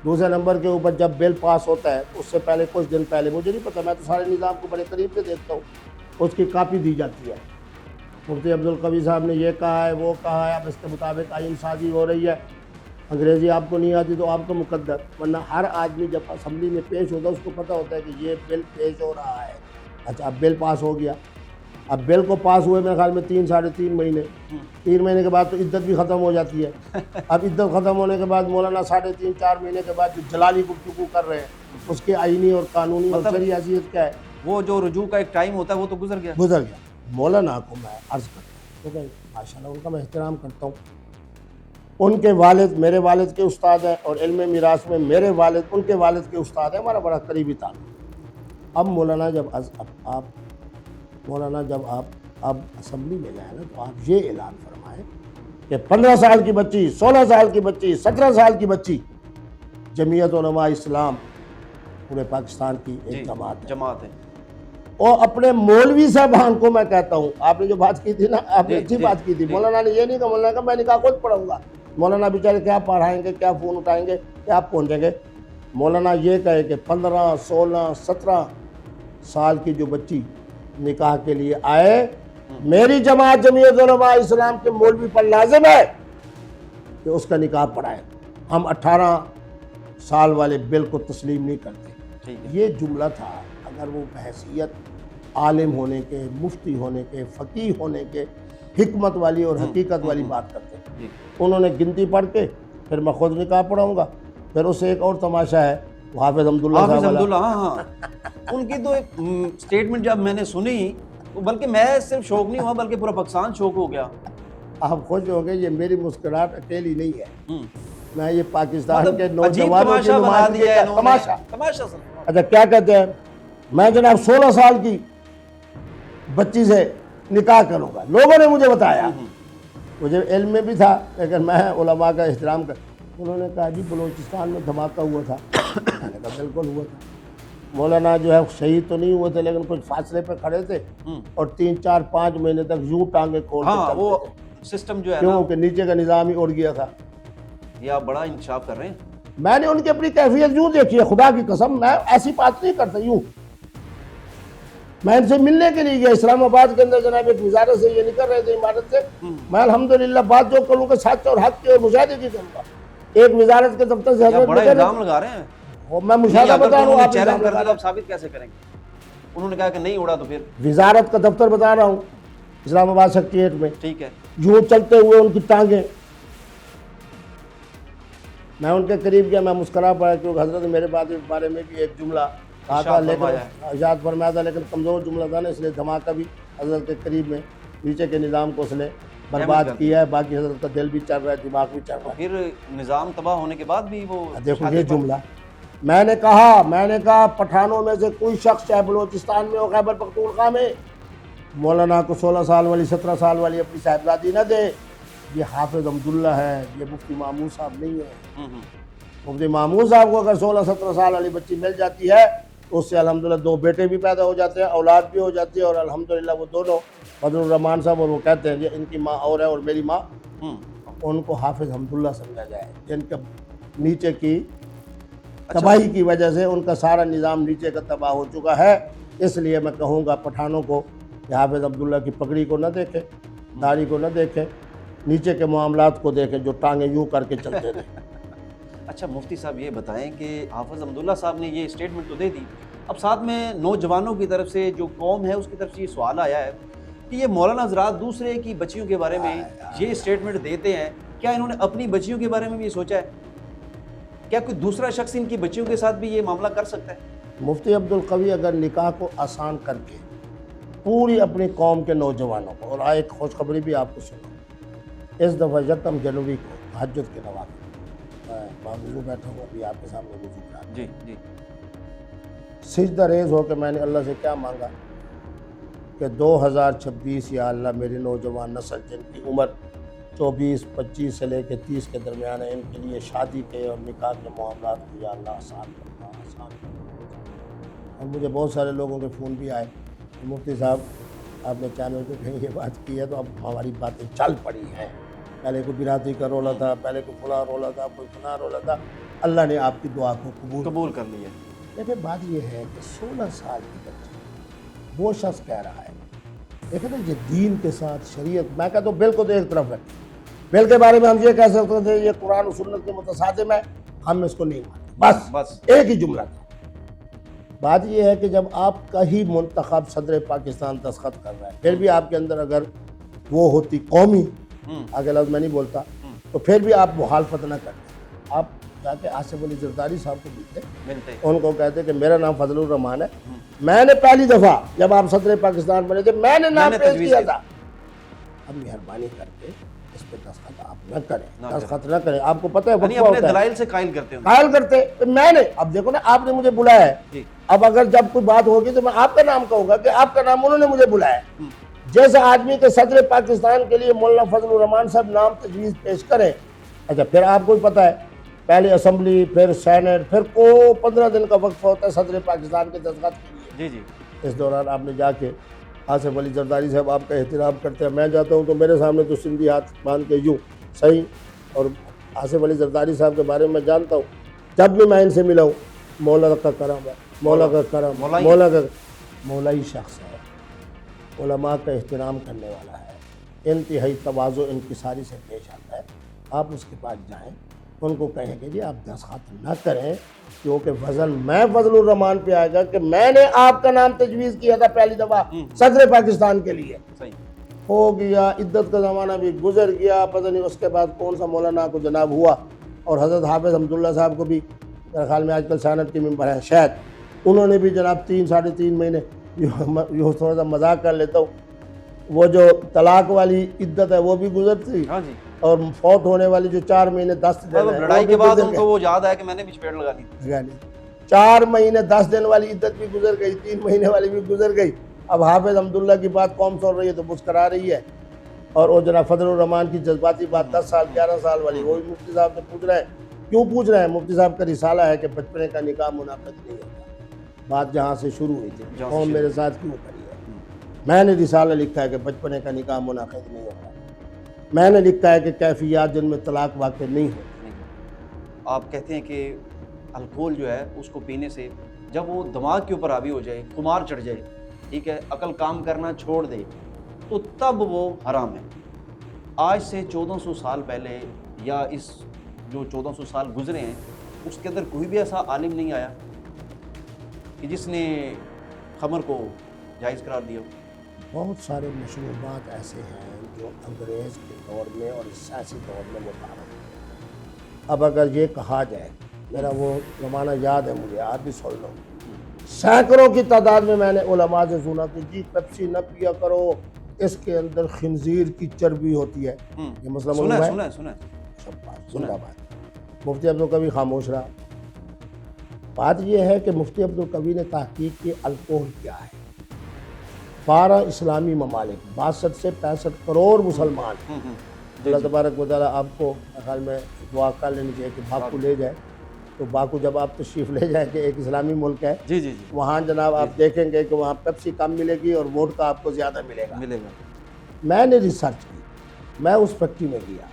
دوسرے نمبر کے اوپر جب بل پاس ہوتا ہے اس سے پہلے کچھ دن پہلے، مجھے نہیں پتہ، میں تو سارے نظام کو بڑے قریب سے دیکھتا ہوں، اس کی کاپی دی جاتی ہے۔ مفتی عبدالقوی صاحب نے یہ کہا ہے، وہ کہا ہے، اب اس کے مطابق آئین سازی ہو رہی ہے۔ انگریزی آپ کو نہیں آتی تو آپ کو مقدر، ورنہ ہر آدمی جب اسمبلی میں پیش ہوتا ہے اس کو پتہ ہوتا ہے کہ یہ بل پیش ہو رہا ہے۔ اچھا، اب بل پاس ہو گیا۔ اب بل کو پاس ہوئے میرے خیال میں 3 ساڑھے 3 مہینے، 3 مہینے کے بعد تو عدت بھی ختم ہو جاتی ہے۔ اب عدت ختم ہونے کے بعد مولانا 3.5 4 مہینے کے بعد جو جلالی گفتگو کر رہے ہیں، اس کے آئینی اور قانونی اور شرعی حیثیت کیا ہے؟ وہ جو رجوع کا ایک ٹائم ہوتا ہے وہ تو گزر گیا۔ مولانا کو میں عرض کرتا ہوں کہ ماشاءاللہ ان کا میں احترام کرتا ہوں۔ ان کے والد میرے والد کے استاد ہیں، اور علم میراث میں میرے والد ان کے والد کے استاد ہیں، ہمارا بڑا قریبی تعلق۔ اب مولانا جب آپ اب اسمبلی میں جائیں نا تو آپ یہ اعلان فرمائیں کہ 15 سال کی بچی، 16 سال کی بچی، 17 سال کی بچی، جمعیت علماء اسلام پورے پاکستان کی ایک جماعت ہے۔ اور اپنے مولوی صاحبان کو میں کہتا ہوں، آپ نے جو بات کی تھی نا، آپ نے اچھی بات کی تھی، مولانا نے یہ نہیں کہا، مولانا نے کہا میں نکاح خود پڑھوں گا۔ مولانا بیچارے کیا پڑھائیں گے، کیا فون اٹھائیں گے، کیا پہنچیں گے؟ مولانا یہ کہے کہ 15 16 17 سال کی جو بچی نکاح کے لیے آئے، میری جماعت جمعیت علماء اسلام کے مولوی پر لازم ہے کہ اس کا نکاح پڑھائے۔ ہم 18 سال والے بل کو تسلیم نہیں کرتے۔ یہ جملہ تھا، اگر وہ بحیثیت عالم ہونے کے، مفتی ہونے کے، فقیہ ہونے کے، حکمت والی اور حقیقت والی بات کرتے ہیں۔ جی انہوں نے گنتی پڑھ کے پھر میں خود نکاح پڑھاؤں گا۔ پھر اس سے ایک اور تماشا ہے، وہ حافظ حمداللہ حافظ صاحب والا۔ حمداللہ، ہاں ان کی تو ایک سٹیٹمنٹ جب میں نے سنی تو بلکہ میں صرف شوق نہیں ہوا بلکہ پورا پاکستان شوق ہو گیا۔ آپ خوش ہوں گے، یہ میری مسکراہٹ اکیلی نہیں ہے، ہوں، میں یہ پاکستان کے عجیب نوجوانوں کی تماشا بنا نمائندگی دیا ہے کا انہوں نے۔ تماشا۔ تماشا سر۔ اچھا کیا کہتے ہیں، میں جناب 16 سال کی بچی سے نکاح کروں گا، لوگوں نے مجھے بتایا، مجھے علم میں بھی تھا لیکن میں علماء کا احترام کر۔ انہوں نے کہا جی بلوچستان میں دھماکہ ہوا تھا، میں نے کہا بالکل ہوا تھا۔ مولانا جو ہے شہید تو نہیں ہوئے تھے لیکن کچھ فاصلے پہ کھڑے تھے اور 3 4 5 مہینے تک یوں ٹانگیں کھول کے ہاں وہ چلتے تھے، سسٹم جو ہے نا، کیونکہ نیچے کا نظام ہی اڑ گیا تھا۔ یہ آپ بڑا انکشاف کر رہے ہیں۔ میں نے ان کی اپنی کیفیت یوں دیکھی ہے، خدا کی قسم میں ایسی بات نہیں کرتا یوں۔ میں ان سے ملنے کے لیے گیا اسلام آباد کے اندر، جناب ایک وزارت سے یہ نہیں کر رہے تھے عمارت سے، میں الحمدللہ بات جو کروں گا سچ اور حق کی اور مشاہدے کی کروں گا۔ ایک وزارت کے دفتر سے یہ آپ حضرت بڑا نکل رہے الزام لگا رہے ہیں۔ تھے، میں مشاہدہ اگر بتا رہا انہوں ہوں، نے آپ چیلنج الزام کر لگا دیا تو رہے آپ ثابت کیسے کریں گے؟ انہوں نے کہا کہ نہیں اڑا تو پھر ہیں۔ وزارت کا دفتر بتا رہا ہوں اسلام آباد سیکریٹریٹ میں، ٹھیک ہے۔ یوں چلتے ہوئے ان کی ٹانگیں، میں ان کے قریب گیا، میں مسکرا پڑا کیونکہ حضرت میرے بارے میں بھی ایک جملہ کہا تھا، ارشاد فرمایا لیکن یاد فرمایا تھا لیکن کمزور جملہ تھا نا، اس لیے دھماکہ بھی حضرت کے قریب میں نیچے کے نظام کو اس نے برباد کیا ہے، باقی حضرت کا دل بھی چل رہا ہے، دماغ بھی چل رہا ہے۔ پھر نظام تباہ ہونے کے بعد بھی وہ دیکھو یہ جملہ میں نے کہا پٹھانوں میں سے کوئی شخص چاہے بلوچستان میں ہو، خیبر پختونخوا میں، مولانا کو 16 سال والی 17 سال والی اپنی صاحبزادی نہ دے۔ یہ حافظ حمداللہ ہے، یہ مفتی مامون صاحب نہیں ہے۔ مفتی مامون صاحب کو اگر 16 17 سال والی بچی مل جاتی ہے تو اس سے الحمدللہ 2 بیٹے بھی پیدا ہو جاتے ہیں، اولاد بھی ہو جاتی ہے، اور الحمدللہ وہ دونوں فضل الرحمان صاحب، اور وہ کہتے ہیں کہ ان کی ماں اور ہے اور میری ماں، ان کو حافظ حمداللہ سمجھا جائے، جن کا نیچے کی تباہی کی وجہ سے ان کا سارا نظام نیچے کا تباہ ہو چکا ہے۔ اس لیے میں کہوں گا پٹھانوں کو کہ حافظ عبداللہ کی پگڑی کو نہ دیکھیں، داڑھی کو نہ دیکھیں، نیچے کے معاملات کو دیکھیں جو ٹانگیں یوں کر کے چلتے تھے۔ اچھا مفتی صاحب یہ بتائیں کہ حافظ حمداللہ صاحب نے یہ اسٹیٹمنٹ تو دے دی، اب ساتھ میں نوجوانوں کی طرف سے جو قوم ہے اس کی طرف سے یہ سوال آیا ہے کہ یہ مولانا حضرات دوسرے کی بچیوں کے بارے میں یہ اسٹیٹمنٹ دیتے ہیں، کیا انہوں نے اپنی بچیوں کے بارے میں بھی یہ سوچا ہے؟ کیا کوئی دوسرا شخص ان کی بچیوں کے ساتھ بھی یہ معاملہ کر سکتا ہے؟ مفتی عبدالقوی اگر نکاح کو آسان کر کے پوری اپنی قوم کے نوجوانوں کو، اور ایک خوشخبری بھی آپ کو سنوں، اس دفعہ یکم جنوری کو تہجد کے نوافل میں باوضو بیٹھا ہوں، ابھی آپ کے سامنے وضو کرا رہا ہوں۔ جی سجدہ ریز ہو کے میں نے اللہ سے کیا مانگا کہ 2026 یا اللہ میری نوجوان نسل جن کی عمر 24 25 سے لے کے 30 کے درمیان ہے، ان کے لیے شادی کے اور نکاح کے معاملات کو یا اللہ آسان کرنا، آسان کرنا۔ اور مجھے بہت سارے لوگوں کے فون بھی آئے کہ مفتی صاحب آپ نے چینل پہ کہیں یہ بات کی ہے تو اب ہماری باتیں چل پڑی ہیں، پہلے کوئی برادری کا رولا تھا، پہلے کوئی فلاں رولا تھا، کوئی فلاں رولا تھا، اللہ نے آپ کی دعا کو قبول کر لیا۔ لیکن بات یہ ہے کہ 16 سال کی بچی، وہ شخص کہہ رہا ہے، لیکن یہ دین کے ساتھ شریعت، میں کہتا ہوں بل کو تو ایک طرف رکھیں، بل کے بارے میں ہم یہ کہہ سکتے تھے یہ قرآن و سنت کے متصادم ہے، ہم اس کو نہیں مانتے، بس ایک ہی جملہ تھا۔ بات یہ ہے کہ جب آپ کا ہی منتخب صدر پاکستان دستخط کر رہا ہے، پھر بھی آپ کے اندر اگر وہ ہوتی قومی، آگے لفظ میں نہیں بولتا، تو پھر بھی آپ مخالفت نہ کرتے، آپ جا کے آصف علی زرداری صاحب کو ملتے، ان کو کہتے کہ میرا نام فضل الرحمان ہے، میں نے پہلی دفعہ جب آپ صدر پاکستان بنے تھے میں نے نام پیش کیا تھا، اب مہربانی کر کے اس پہ دستخط آپ نہ کریں، دستخط نہ کریں، آپ کو پتہ ہے وقفہ اپنے ہوتا ہے، دلائل سے قائل کرتے ہیں، قائل کرتے، میں نے اب دیکھو نا آپ نے مجھے بلایا ہے، اب اگر جب کوئی بات ہوگی تو میں آپ کا نام کہوں گا کہ آپ کا نام انہوں نے مجھے بلایا ہے، جیسے آدمی کے صدر پاکستان کے لیے مولانا فضل الرحمان صاحب نام تجویز پیش کریں، اچھا پھر آپ کو پتہ ہے پہلے اسمبلی پھر سینٹ پھر کو 15 دن کا وقفہ ہوتا ہے صدر پاکستان کے دستخط کے لیے، اس دوران آپ نے جا کے آصف علی زرداری صاحب آپ کا احترام کرتے ہیں، میں جاتا ہوں تو میرے سامنے تو سندھی ہاتھ باندھ کے یوں صحیح، اور آصف علی زرداری صاحب کے بارے میں جانتا ہوں، جب بھی میں ان سے ملا ہوں مولا کا کرم ہے، مولا کا کرم، مولا کا مولائی شخص ہے، علماء کا احترام کرنے والا ہے، انتہائی تواضع انکساری سے پیش آتا ہے، آپ اس کے پاس جائیں، ان کو کہیں کہ جی آپ دستخط نہ کریں، کیونکہ وزن میں فضل الرحمان پہ آئے گا کہ میں نے آپ کا نام تجویز کیا تھا پہلی دفعہ صدر پاکستان کے لیے۔ صحیح ہو گیا، عدت کا زمانہ بھی گزر گیا، پتہ نہیں اس کے بعد کون سا مولانا کو جناب ہوا، اور حضرت حافظ حمداللہ صاحب کو بھی میرے خیال میں آج کل سینٹ کے ممبر ہیں شاید، انہوں نے بھی جناب 3-3.5 مہینے، یہ تھوڑا سا مذاق کر لیتا ہوں، وہ جو طلاق والی عدت ہے وہ بھی گزرتی، ہاں جی، اور فوت ہونے والی جو 4 مہینے 10 دن ہے لڑائی کے بعد ان کو وہ یاد ہے کہ میں نے بھی چپیڑ لگا لی تھی۔ 4 مہینے 10 دن والی عدت بھی گزر گئی، 3 مہینے والی بھی گزر گئی۔ اب حافظ حمداللہ کی بات قوم سن رہی ہے تو مسکرا رہی ہے، اور وہ جناب فضل الرحمان کی جذباتی بات 10 سال 11 سال والی، وہ مفتی صاحب سے پوچھ رہے ہیں، کیوں پوچھ رہے ہیں؟ مفتی صاحب کا رسالہ ہے کہ بچپنے کا نکاح منعقد نہیں ہوتا، بات جہاں سے شروع ہوئی تھی، قوم میرے ساتھ کیوں کری ہے؟ میں نے رسالہ لکھا ہے کہ بچپنے کا نکاح منعقد نہیں ہوتا، میں نے لکھا ہے کہ کیفیات جن میں طلاق واقع نہیں ہوتی۔ آپ کہتے ہیں کہ الکوہل جو ہے اس کو پینے سے جب وہ دماغ کے اوپر حاوی ہو جائے، خمار چڑھ جائے، ٹھیک ہے، عقل کام کرنا چھوڑ دے، تو تب وہ حرام ہے۔ آج سے 1400 سال پہلے یا اس جو 1400 سال گزرے ہیں اس کے اندر کوئی بھی ایسا عالم نہیں آیا کہ جس نے خمر کو جائز قرار دیا۔ بہت سارے مشروبات ایسے ہیں جو انگریز کے دور میں اور اس سیاسی دور میں متعارف ہیں۔ اب اگر یہ کہا جائے، میرا وہ زمانہ یاد ہے مجھے، آپ بھی سن لو، سینکڑوں کی تعداد میں نے علماء سے سنا کہ جی پیپسی نہ پیا کرو، اس کے اندر خنزیر کی چربی ہوتی ہے۔ یہ مسئلہ معلوم ہے؟ سنا زندہ باد۔ مفتی عبدالقوی خاموش رہا۔ بات یہ ہے کہ مفتی عبدالقوی نے تحقیق کی الکوہل کیا ہے۔ 12 اسلامی ممالک، 62 سے 65 کروڑ مسلمان، اللہ تبارک و تعالیٰ آپ کو خیال میں دعا کر لینی چاہیے کہ باکو لے جائے، تو باکو جب آپ تشریف لے جائیں کہ ایک اسلامی ملک ہے، جی جی جی، وہاں جناب آپ دیکھیں گے کہ وہاں پیپسی کم ملے گی اور ووڈکا آپ کو زیادہ ملے گا۔ میں نے ریسرچ کی، میں اس فیکٹری میں گیا،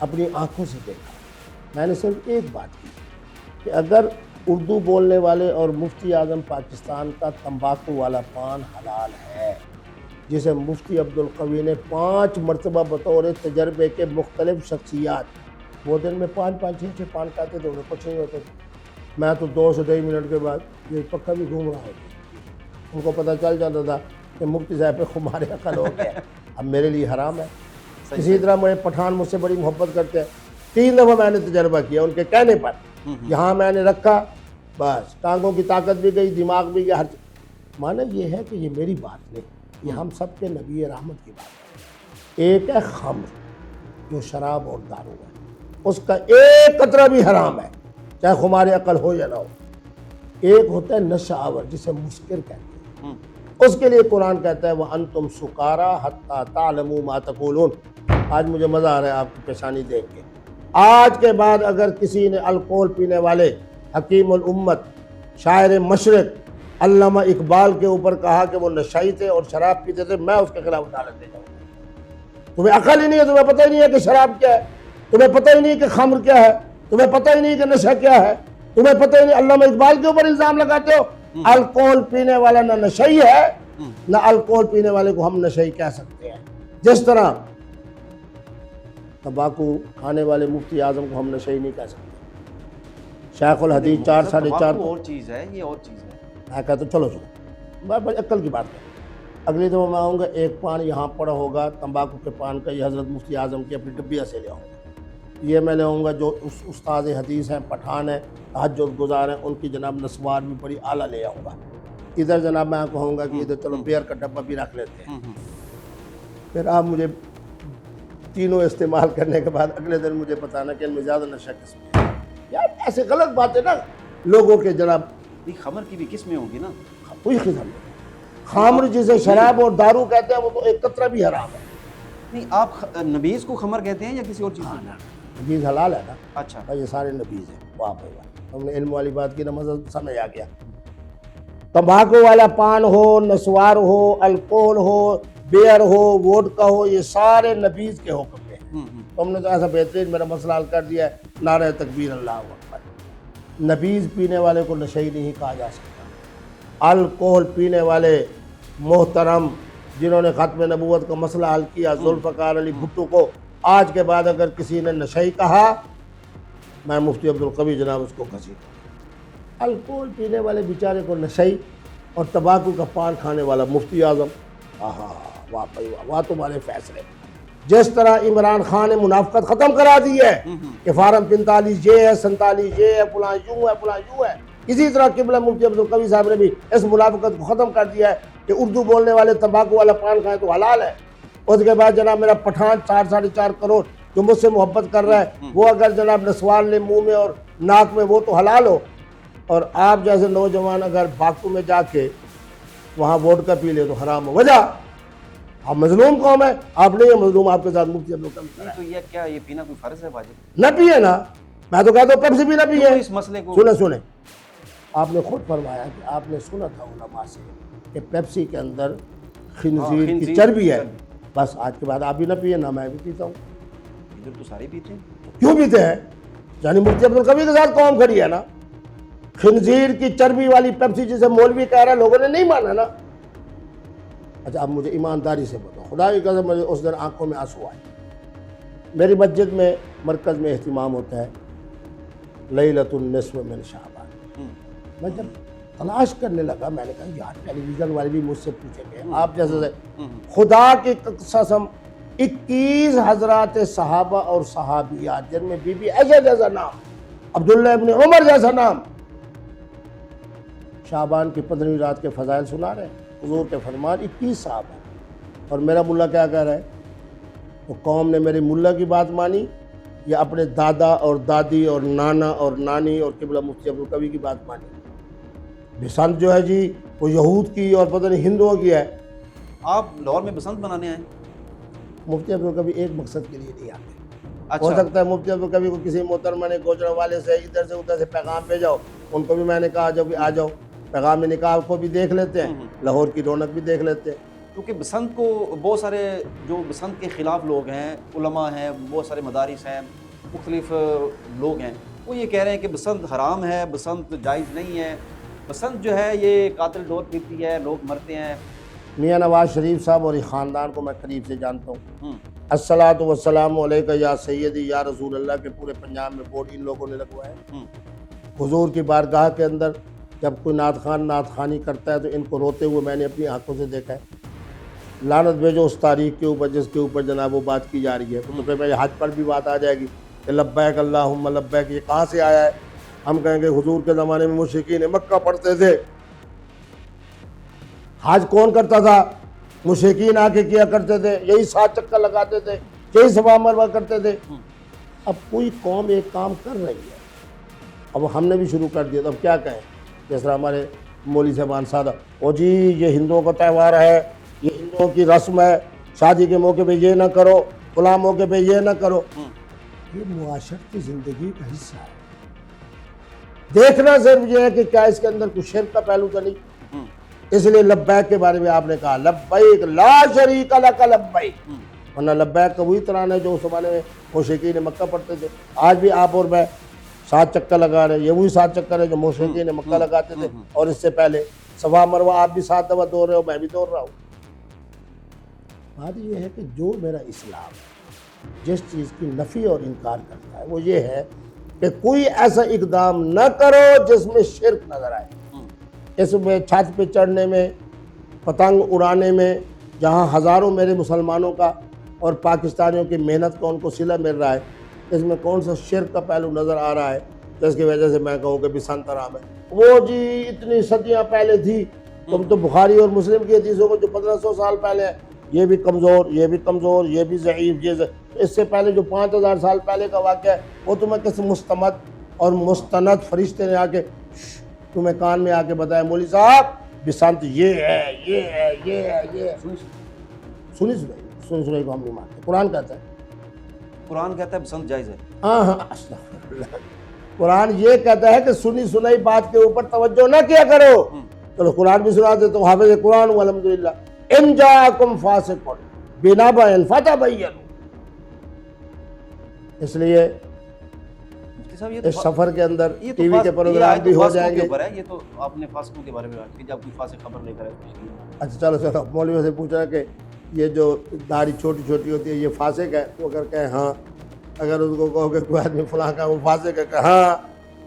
اپنی آنکھوں سے دیکھا، میں نے صرف ایک بات کی کہ اگر اردو بولنے والے اور مفتی اعظم پاکستان کا تمباکو والا پان حلال ہے، جسے مفتی عبدالقوی نے 5 مرتبہ بطور تجربے کے مختلف شخصیات، وہ دن میں 5-5 6 پان کھاتے تھے، انہیں کچھ نہیں ہوتے تھے، میں تو 2 سے 2.5 منٹ کے بعد یہ پکا بھی گھوم رہا ہوتا، ان کو پتہ چل جاتا تھا کہ مفتی صاحب پہ خمار عقل ہو گیا، اب میرے لیے حرام ہے۔ اسی طرح میرے پٹھان مجھ سے بڑی محبت کرتے ہیں، 3 دفعہ میں نے تجربہ کیا ان کے کہنے پر، یہاں میں نے رکھا، بس ٹانگوں کی طاقت بھی گئی، دماغ بھی گیا، ہر چیز۔ معنی یہ ہے کہ یہ میری بات نہیں، یہ ہم سب کے نبی رحمت کی بات ہے۔ ایک ہے خمر جو شراب اور دارو ہے، اس کا ایک قطرہ بھی حرام ہے، چاہے خمار عقل ہو یا نہ ہو۔ ایک ہوتا ہے نشہ آور جسے مسکر کہتے ہیں، اس کے لیے قرآن کہتا ہے وَأَنْتُمْ سُكَارَىٰ حَتَّىٰ تَعْلَمُوا مَا تَقُولُونَ۔ آج مجھے مزہ آ رہا ہے آپ کی پیشانی دیکھ کے۔ آج کے بعد اگر کسی نے الکوہل پینے والے حکیم الامت، شاعر مشرق علامہ اقبال کے اوپر کہا کہ وہ نشائی تھے اور شراب پیتے تھے، میں اس کے خلاف عدالت دے جاؤں گا۔ تمہیں عقل ہی نہیں ہے، تمہیں پتہ ہی نہیں ہے کہ شراب کیا ہے، تمہیں پتہ ہی نہیں کہ خمر کیا ہے، تمہیں پتہ ہی نہیں کہ نشہ کیا ہے، تمہیں پتہ ہی نہیں۔ علامہ اقبال کے اوپر الزام لگاتے ہو۔ الکوہل پینے والا نہ نشئی ہے، نہ الکوہل پینے والے کو ہم نشئی کہہ سکتے ہیں۔ جس طرح تمباکو کھانے والے مفتی اعظم کو ہم نشئی نہیں کہہ سکتے۔ شیخ الحدیث 4 ساڑھے 4 اور چیز ہے، یہ اور چیز ہے۔ میں کہتا ہوں چلو میں بڑی عقل کی بات کروں، اگلی دفعہ میں آؤں گا، ایک پان یہاں پڑا ہوگا تمباکو کے پان کا، یہ حضرت مفتی اعظم کی اپنی ڈبیا سے لے آؤں گا، یہ میں لے آؤں گا جو استاد حدیث ہیں، پٹھان ہیں، تہجد گزار ہیں، ان کی جناب نسوار بھی بڑی اعلیٰ لے آؤں گا۔ ادھر جناب میں کہوں گا کہ ادھر چلو بیئر کا ڈبہ بھی رکھ لیتے ہیں، پھر آپ مجھے تینوں استعمال کرنے کے بعد اگلے دن مجھے بتانا کہ ان میں زیادہ نشہ کس میں ہے۔ یار ایسے غلط باتیں نا لوگوں کے جناب، خمر کی بھی قسمیں ہوں گی نا، کوئی قسم نہیں۔ خمر جسے شراب اور دارو کہتے ہیں وہ تو ایک قطرہ بھی حرام ہے۔ نہیں، آپ نبیذ کو خمر کہتے ہیں یا کسی اور چیز کو؟ نبیذ حلال ہے نا۔ اچھا، یہ سارے نبیذ ہیں، واہ بھائی واہ، ہم نے علم والی بات کی نا، مزہ سمجھ آ گیا۔ تمباکو والا پان ہو، نسوار ہو، الکوہل ہو، بیئر ہو، ووڈکا ہو، یہ سارے نبیذ کے حکم میں ہیں۔ تم نے تو ایسا بہترین میرا مسئلہ حل کر دیا ہے، نعرہ تکبیر اللہ اکبر۔ نبیذ پینے والے کو نشئی نہیں کہا جا سکتا۔ الکوہل پینے والے محترم جنہوں نے ختم نبوت کا مسئلہ حل کیا، ذوالفقار علی بھٹو کو، آج کے بعد اگر کسی نے نشئی کہا میں مفتی عبدالقوی جناب اس کو گھسیٹا۔ الکوہل پینے والے بیچارے کو نشئی اور تمباکو کا پان کھانے والا مفتی اعظم، آہا واہ بھائی واہ، واہ تمہارے فیصلے۔ جس طرح عمران خان نے منافقت ختم کرا دی ہے کہ فارم 45 یہ ہے، 47 یہ ہے، فلاں یوں ہے، فلاں یوں ہے، اسی طرح قبلہ مفتی عبدالقوی صاحب نے بھی اس منافقت کو ختم کر دیا ہے کہ اردو بولنے والے تمباکو والا پان کھائیں تو حلال ہے۔ اس کے بعد جناب میرا پٹھان 4.5 کروڑ جو مجھ سے محبت کر رہا ہے وہ اگر جناب نسوان لے منہ میں اور ناک میں وہ تو حلال ہو، اور آپ جیسے نوجوان اگر باکو میں جا کے وہاں ووڈکا پی لے تو حرام ہو۔ وجہ آپ مظلوم قوم ہے، آپ نہیں ہے مظلوم، آپ کے ساتھ مفتی عبدالقوی تو یہ کیا یہ پینا کوئی فرض ہے واجب؟ نہ پیے نا، میں تو کہتا ہوں پیپسی بھی نہ پیے۔ اس مسئلے کو سنیں آپ نے خود فرمایا کہ آپ نے سنا تھا علماء سے کہ پیپسی کے اندر خنزیر کی چربی ہے، بس آج کے بعد آپ بھی نہ پیے، نہ میں بھی پیتا ہوں۔ ادھر تو سارے پیتے ہیں، کیوں پیتے ہیں؟ یعنی مفتی عبدالقوی کے ساتھ قوم کھڑی ہے نا۔ خنزیر کی چربی والی پیپسی جسے مولوی کہہ رہا ہے لوگوں نے نہیں مانا نا۔ اچھا اب مجھے ایمانداری سے بتاؤ، خدا کی قسم مجھے اس دن آنکھوں میں آنسو آئے۔ میری مسجد میں مرکز میں اہتمام ہوتا ہے لیلۃ النصف من شعبان۔ میں جب تلاش کرنے لگا میں نے کہا یار ٹیلی ویژن والے بھی مجھ سے پوچھیں گے آپ جیسے خدا کی قسم 21 حضرات صحابہ اور صحابیات جن میں بی بی عائشہ جیسا نام، عبداللہ ابن عمر جیسا نام، شعبان کی 15ویں رات کے فضائل سنا رہے ہیں۔ حضور کے فرمان 21 صحابہ، اور میرا ملا کیا کہہ رہا ہے؟ تو قوم نے میرے ملا کی بات مانی یا اپنے دادا اور دادی اور نانا اور نانی اور قبلہ مفتی عبدالقوی کی بات مانی؟ بسنت جو ہے جی وہ یہود کی اور پتہ نہیں ہندوؤں کی ہے۔ آپ لاہور میں بسنت منانے آئے؟ مفتی عبدالقوی ایک مقصد کے لیے نہیں آتے۔ اچھا، ہو سکتا ہے مفتی عبدالقوی کو کسی محترمہ نے گوجرا والے سے ادھر سے پیغام بھیجاؤ، ان کو بھی میں نے کہا جب آ جاؤ، پیغام نکاح کو بھی دیکھ لیتے ہیں، لاہور کی رونق بھی دیکھ لیتے ہیں۔ کیونکہ بسنت کو بہت سارے جو بسنت کے خلاف لوگ ہیں، علماء ہیں، بہت سارے مدارس ہیں، مختلف لوگ ہیں، وہ یہ کہہ رہے ہیں کہ بسنت حرام ہے، بسنت جائز نہیں ہے، بسنت جو ہے یہ قاتل ڈوت پیتی ہے، لوگ مرتے ہیں۔ میاں نواز شریف صاحب اور یہ خاندان کو میں قریب سے جانتا ہوں۔ الصلاۃ والسلام علیکہ یا سیدی یا رسول اللہ کے پورے پنجاب میں بورڈ ان لوگوں نے لگوایا۔ حضور کی بارگاہ کے اندر جب کوئی نعت خوان نعت خوانی کرتا ہے تو ان کو روتے ہوئے میں نے اپنی آنکھوں سے دیکھا ہے۔ لعنت بھیجو اس تاریخ کے اوپر جس کے اوپر جناب وہ بات کی جا رہی ہے، تو پھر حج پر بھی بات آ جائے گی کہ لبیک اللہم لبیک، یہ کہاں سے آیا ہے؟ ہم کہیں گے حضور کے زمانے میں مشرکین مکہ پڑھتے تھے۔ حج کون کرتا تھا؟ مشرکین آ کے کیا کرتے تھے، یہی 7 چکر لگاتے تھے، یہی صفا مروہ کرتے تھے۔ اب کوئی قوم ایک کام کر رہی ہے، اب ہم نے بھی شروع کر دیا، تو اب کیا کہیں؟ جس طرح ہمارے مولوی صاحبان سادہ، او جی یہ ہندوؤں کا تہوار ہے، یہ ہندوؤں کی رسم ہے، شادی کے موقع پہ یہ نہ کرو، فلاں موقع پہ یہ نہ کرو۔ یہ معاشرتی زندگی کا حصہ ہے۔ دیکھنا صرف یہ ہے کہ کیا اس کے اندر کچھ شرک کا پہلو تو نہیں۔ اس لیے لبیک کے بارے میں آپ نے کہا لبیک لا شریک لک لبیک، ورنہ لبیک کا وہی ترانہ ہے جو اس زمانے میں مشرکین مکہ پڑھتے تھے۔ آج بھی آپ اور میں 7 چکر لگا رہے ہیں، یہ وہی 7 چکر ہے جو مشرکین مکہ لگاتے تھے، اور اس سے پہلے صفا مروہ آپ بھی 7 دفعہ دوڑ رہے ہو، میں بھی دوڑ رہا ہوں۔ بات یہ ہے کہ جو میرا اسلام جس چیز کی نفی اور انکار کرتا ہے وہ یہ ہے کہ کوئی ایسا اقدام نہ کرو جس میں شرک نظر آئے۔ اس میں چھت پہ چڑھنے میں، پتنگ اڑانے میں، جہاں ہزاروں میرے مسلمانوں کا اور پاکستانیوں کی محنت کا ان کو صلہ مل رہا ہے، اس میں کون سا شرک کا پہلو نظر آ رہا ہے جس کی وجہ سے میں کہوں کہ بسنت حرام ہے؟ وہ جی اتنی صدیاں پہلے تھی، تم تو بخاری اور مسلم کی حدیثوں کو جو 1500 سال پہلے ہے، یہ بھی کمزور، یہ بھی کمزور، یہ بھی ضعیف، یہ اس سے پہلے جو 5000 سال پہلے کا واقعہ ہے وہ تمہیں کس مستمد اور مستند فرشتے نے آ کے تمہیں کان میں آ کے بتایا مولوی صاحب بسنت یہ ہے، یہ ہے، یہ ہے، یہ ہے؟ سنی کو ہم نہیں مانتے۔ قرآن کہتا ہے، قرآن کہتا ہے بسنت جائز ہے۔ ہاں استغفر اللہ، قرآن یہ کہتا ہے کہ سنی سنائی بات کے اوپر توجہ نہ کیا کرو۔ چلو قرآن بھی سنا دے تو حافظ قرآن ہوں الحمدللہ۔ ان جاءکم فاسق بنبأ فتبینوا۔ اس لیے اس سفر کے اندر ٹی وی کے پروگرام بھی ہو جائیں گے۔ یہ تو آپ نے فاسقوں کے بارے میں بات کی، جب کوئی فاسق خبر لے کر اچھا چلو مولویوں سے پوچھ رہا ہے کہ یہ جو داڑھی چھوٹی چھوٹی ہوتی ہے یہ فاسق ہے؟ تو اگر کہیں ہاں اگر اس کو کہو کہ کوئی آدمی فلاں کا وہ فاسق ہے کہ ہاں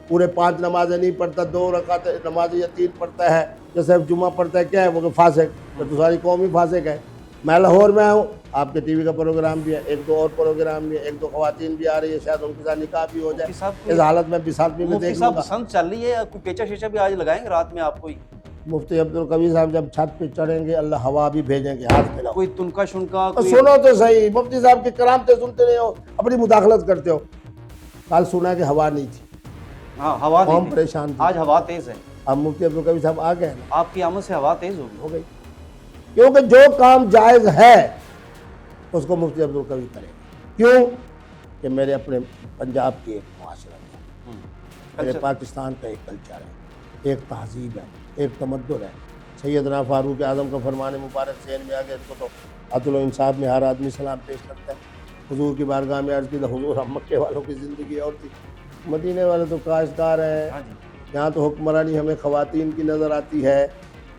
پورے 5 نمازیں نہیں پڑھتا، 2 رکعت نماز یا 3 پڑھتا ہے یا صرف جمعہ پڑھتا ہے، کیا ہے وہ کہ فاسق؟ تو ساری قوم ہی فاسق ہے۔ میں لاہور میں ہوں، آپ کے ٹی وی کا پروگرام بھی ہے، 1-2 اور پروگرام بھی ہے، 1-2 خواتین بھی آ رہی ہے، شاید ان کے ساتھ نکاح بھی ہو جائے۔ اس حالت میں بیسالوی میں مفتی دیکھ لوں صاحب گا۔ بسنت چل رہی ہے، کوئی پیچا شیچا بھی آج لگائیں گے رات میں آپ کوئی؟ مفتی عبدالقوی صاحب جب چھت پہ چڑھیں گے اللہ ہوا بھی بھیجیں گے، ہاتھ ملاؤ۔ کوئی تنکا شنکا کوئی؟ سنو تو صحیح، مفتی صاحب کی کرامتیں سنتے نہیں ہو، اپنی مداخلت کرتے ہو۔ کل سنا کہ ہوا نہیں تھی، ہاں ہوا قوم نہیں تھی، پریشان تھی۔ آج ہوا تیز ہے، اب مفتی عبدالقوی صاحب آ گئے نا، آپ کی آمد سے ہوا تیز ہوگی۔ ہو گئی، کیونکہ جو کام جائز ہے اس کو مفتی عبدالقوی کرے گا۔ کیوں کہ میرے اپنے پنجاب کی ایک معاشرت ہے، میرے پاکستان کا ایک کلچر ہے، ایک تہذیب ہے، ایک تمدن ہے۔ سیدنا فاروق اعظم کا فرمان مبارک ذہن میں آ گیا، اس کو تو عدل و انصاف میں ہر آدمی سلام پیش کرتا ہے۔ حضور کی بارگاہ میں عرض کی تو حضور ہم مکے والوں کی زندگی اور تھی، مدینے والے تو کاشتکار ہیں، یہاں تو حکمرانی ہمیں خواتین کی نظر آتی ہے۔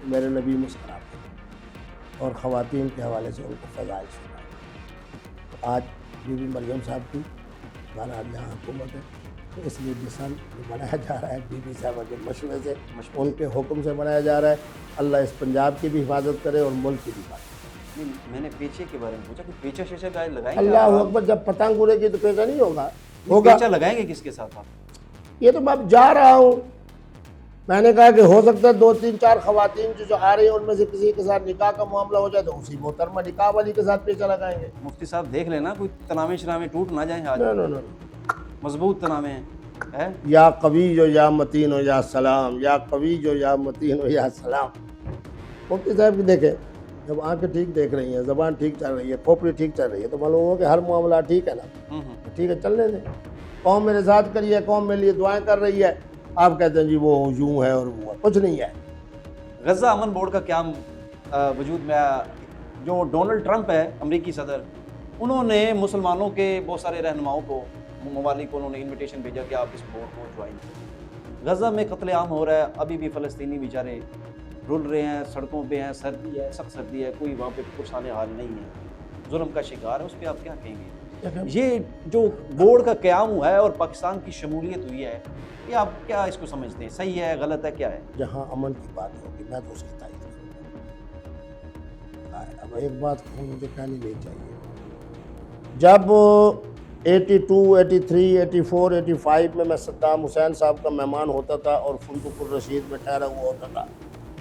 میرے نبی مسکراتے ہیں اور خواتین کے حوالے سے ان کو فضائل سنائے۔ آج بی بی مریم صاحب کی بہرحال یہاں حکومت ہے، تو اس لیے جشن منایا جا رہا ہے بی بی صاحبہ کے مشورے سے، ان کے حکم سے منایا جا رہا ہے۔ اللہ اس پنجاب کی بھی حفاظت کرے اور ملک کی بھی حفاظت کرے۔ میں نے پیچے کے بارے میں پوچھا کہ پیچا شیچا بھی آج لگائیں گے؟ اللہ اکبر، جب پتنگ اڑے گی تو پیچا نہیں ہوگا، پیچا لگائیں گے کس کے ساتھ آپ؟ یہ تو میں اب جا رہا ہوں، میں نے کہا کہ ہو سکتا ہے 2-3-4 خواتین جو آ رہی ہیں ان میں سے کسی کے ساتھ نکاح کا معاملہ ہو جائے تو اسی محترمہ نکاح والی کے ساتھ پیچا لگائیں گے۔ مفتی صاحب دیکھ لینا کوئی تنامے شنامے ٹوٹ نہ جائیں آج، نو مضبوط تنامے ہیں۔ یا قوی جو یا متین ہو یا سلام، یا قوی جو یا متین ہو یا سلام۔ مفتی صاحب کی دیکھیں، جب آنکھیں ٹھیک دیکھ رہی ہیں، زبان ٹھیک چل رہی ہے، کھوپڑی ٹھیک چل رہی ہے، تو معلوم ہو کہ ہر معاملہ ٹھیک ہے نا، ٹھیک ہے چلنے دیں۔ قوم میرے ساتھ کری ہے، قوم میرے لیے دعائیں کر رہی ہے، آپ کہتے ہیں جی وہ یوں ہے اور وہ ہے، کچھ نہیں ہے۔ غزہ امن بورڈ کا قیام وجود میں آیا، جو ڈونلڈ ٹرمپ ہے امریکی صدر، انہوں نے مسلمانوں کے بہت سارے رہنماؤں کو، ممالک کو انہوں نے انویٹیشن بھیجا کہ آپ اس بورڈ کو جوائن کریں۔ غزہ میں قتل عام ہو رہا ہے، ابھی بھی فلسطینی بیچارے رل رہے ہیں، سڑکوں پہ ہیں، سردی ہے، سخت سردی ہے، کوئی وہاں پہ پرسان حال نہیں ہے، ظلم کا شکار ہے، اس پہ آپ کیا کہیں گے؟ یہ جو بورڈ کا قیام ہوا ہے اور پاکستان کی شمولیت ہوئی ہے، یہ آپ کیا اس کو سمجھتے ہیں؟ صحیح ہے، غلط ہے، کیا ہے؟ جہاں امن کی بات ہوگی میں تو اس کی تائید کروں گا۔ اب ایک بات مجھے کہنی نہیں چاہیے، جب 82، 83، 84، 85 میں صدام حسین صاحب کا مہمان ہوتا تھا اور فندق الرشید میں ٹھہرا ہوا ہوتا تھا،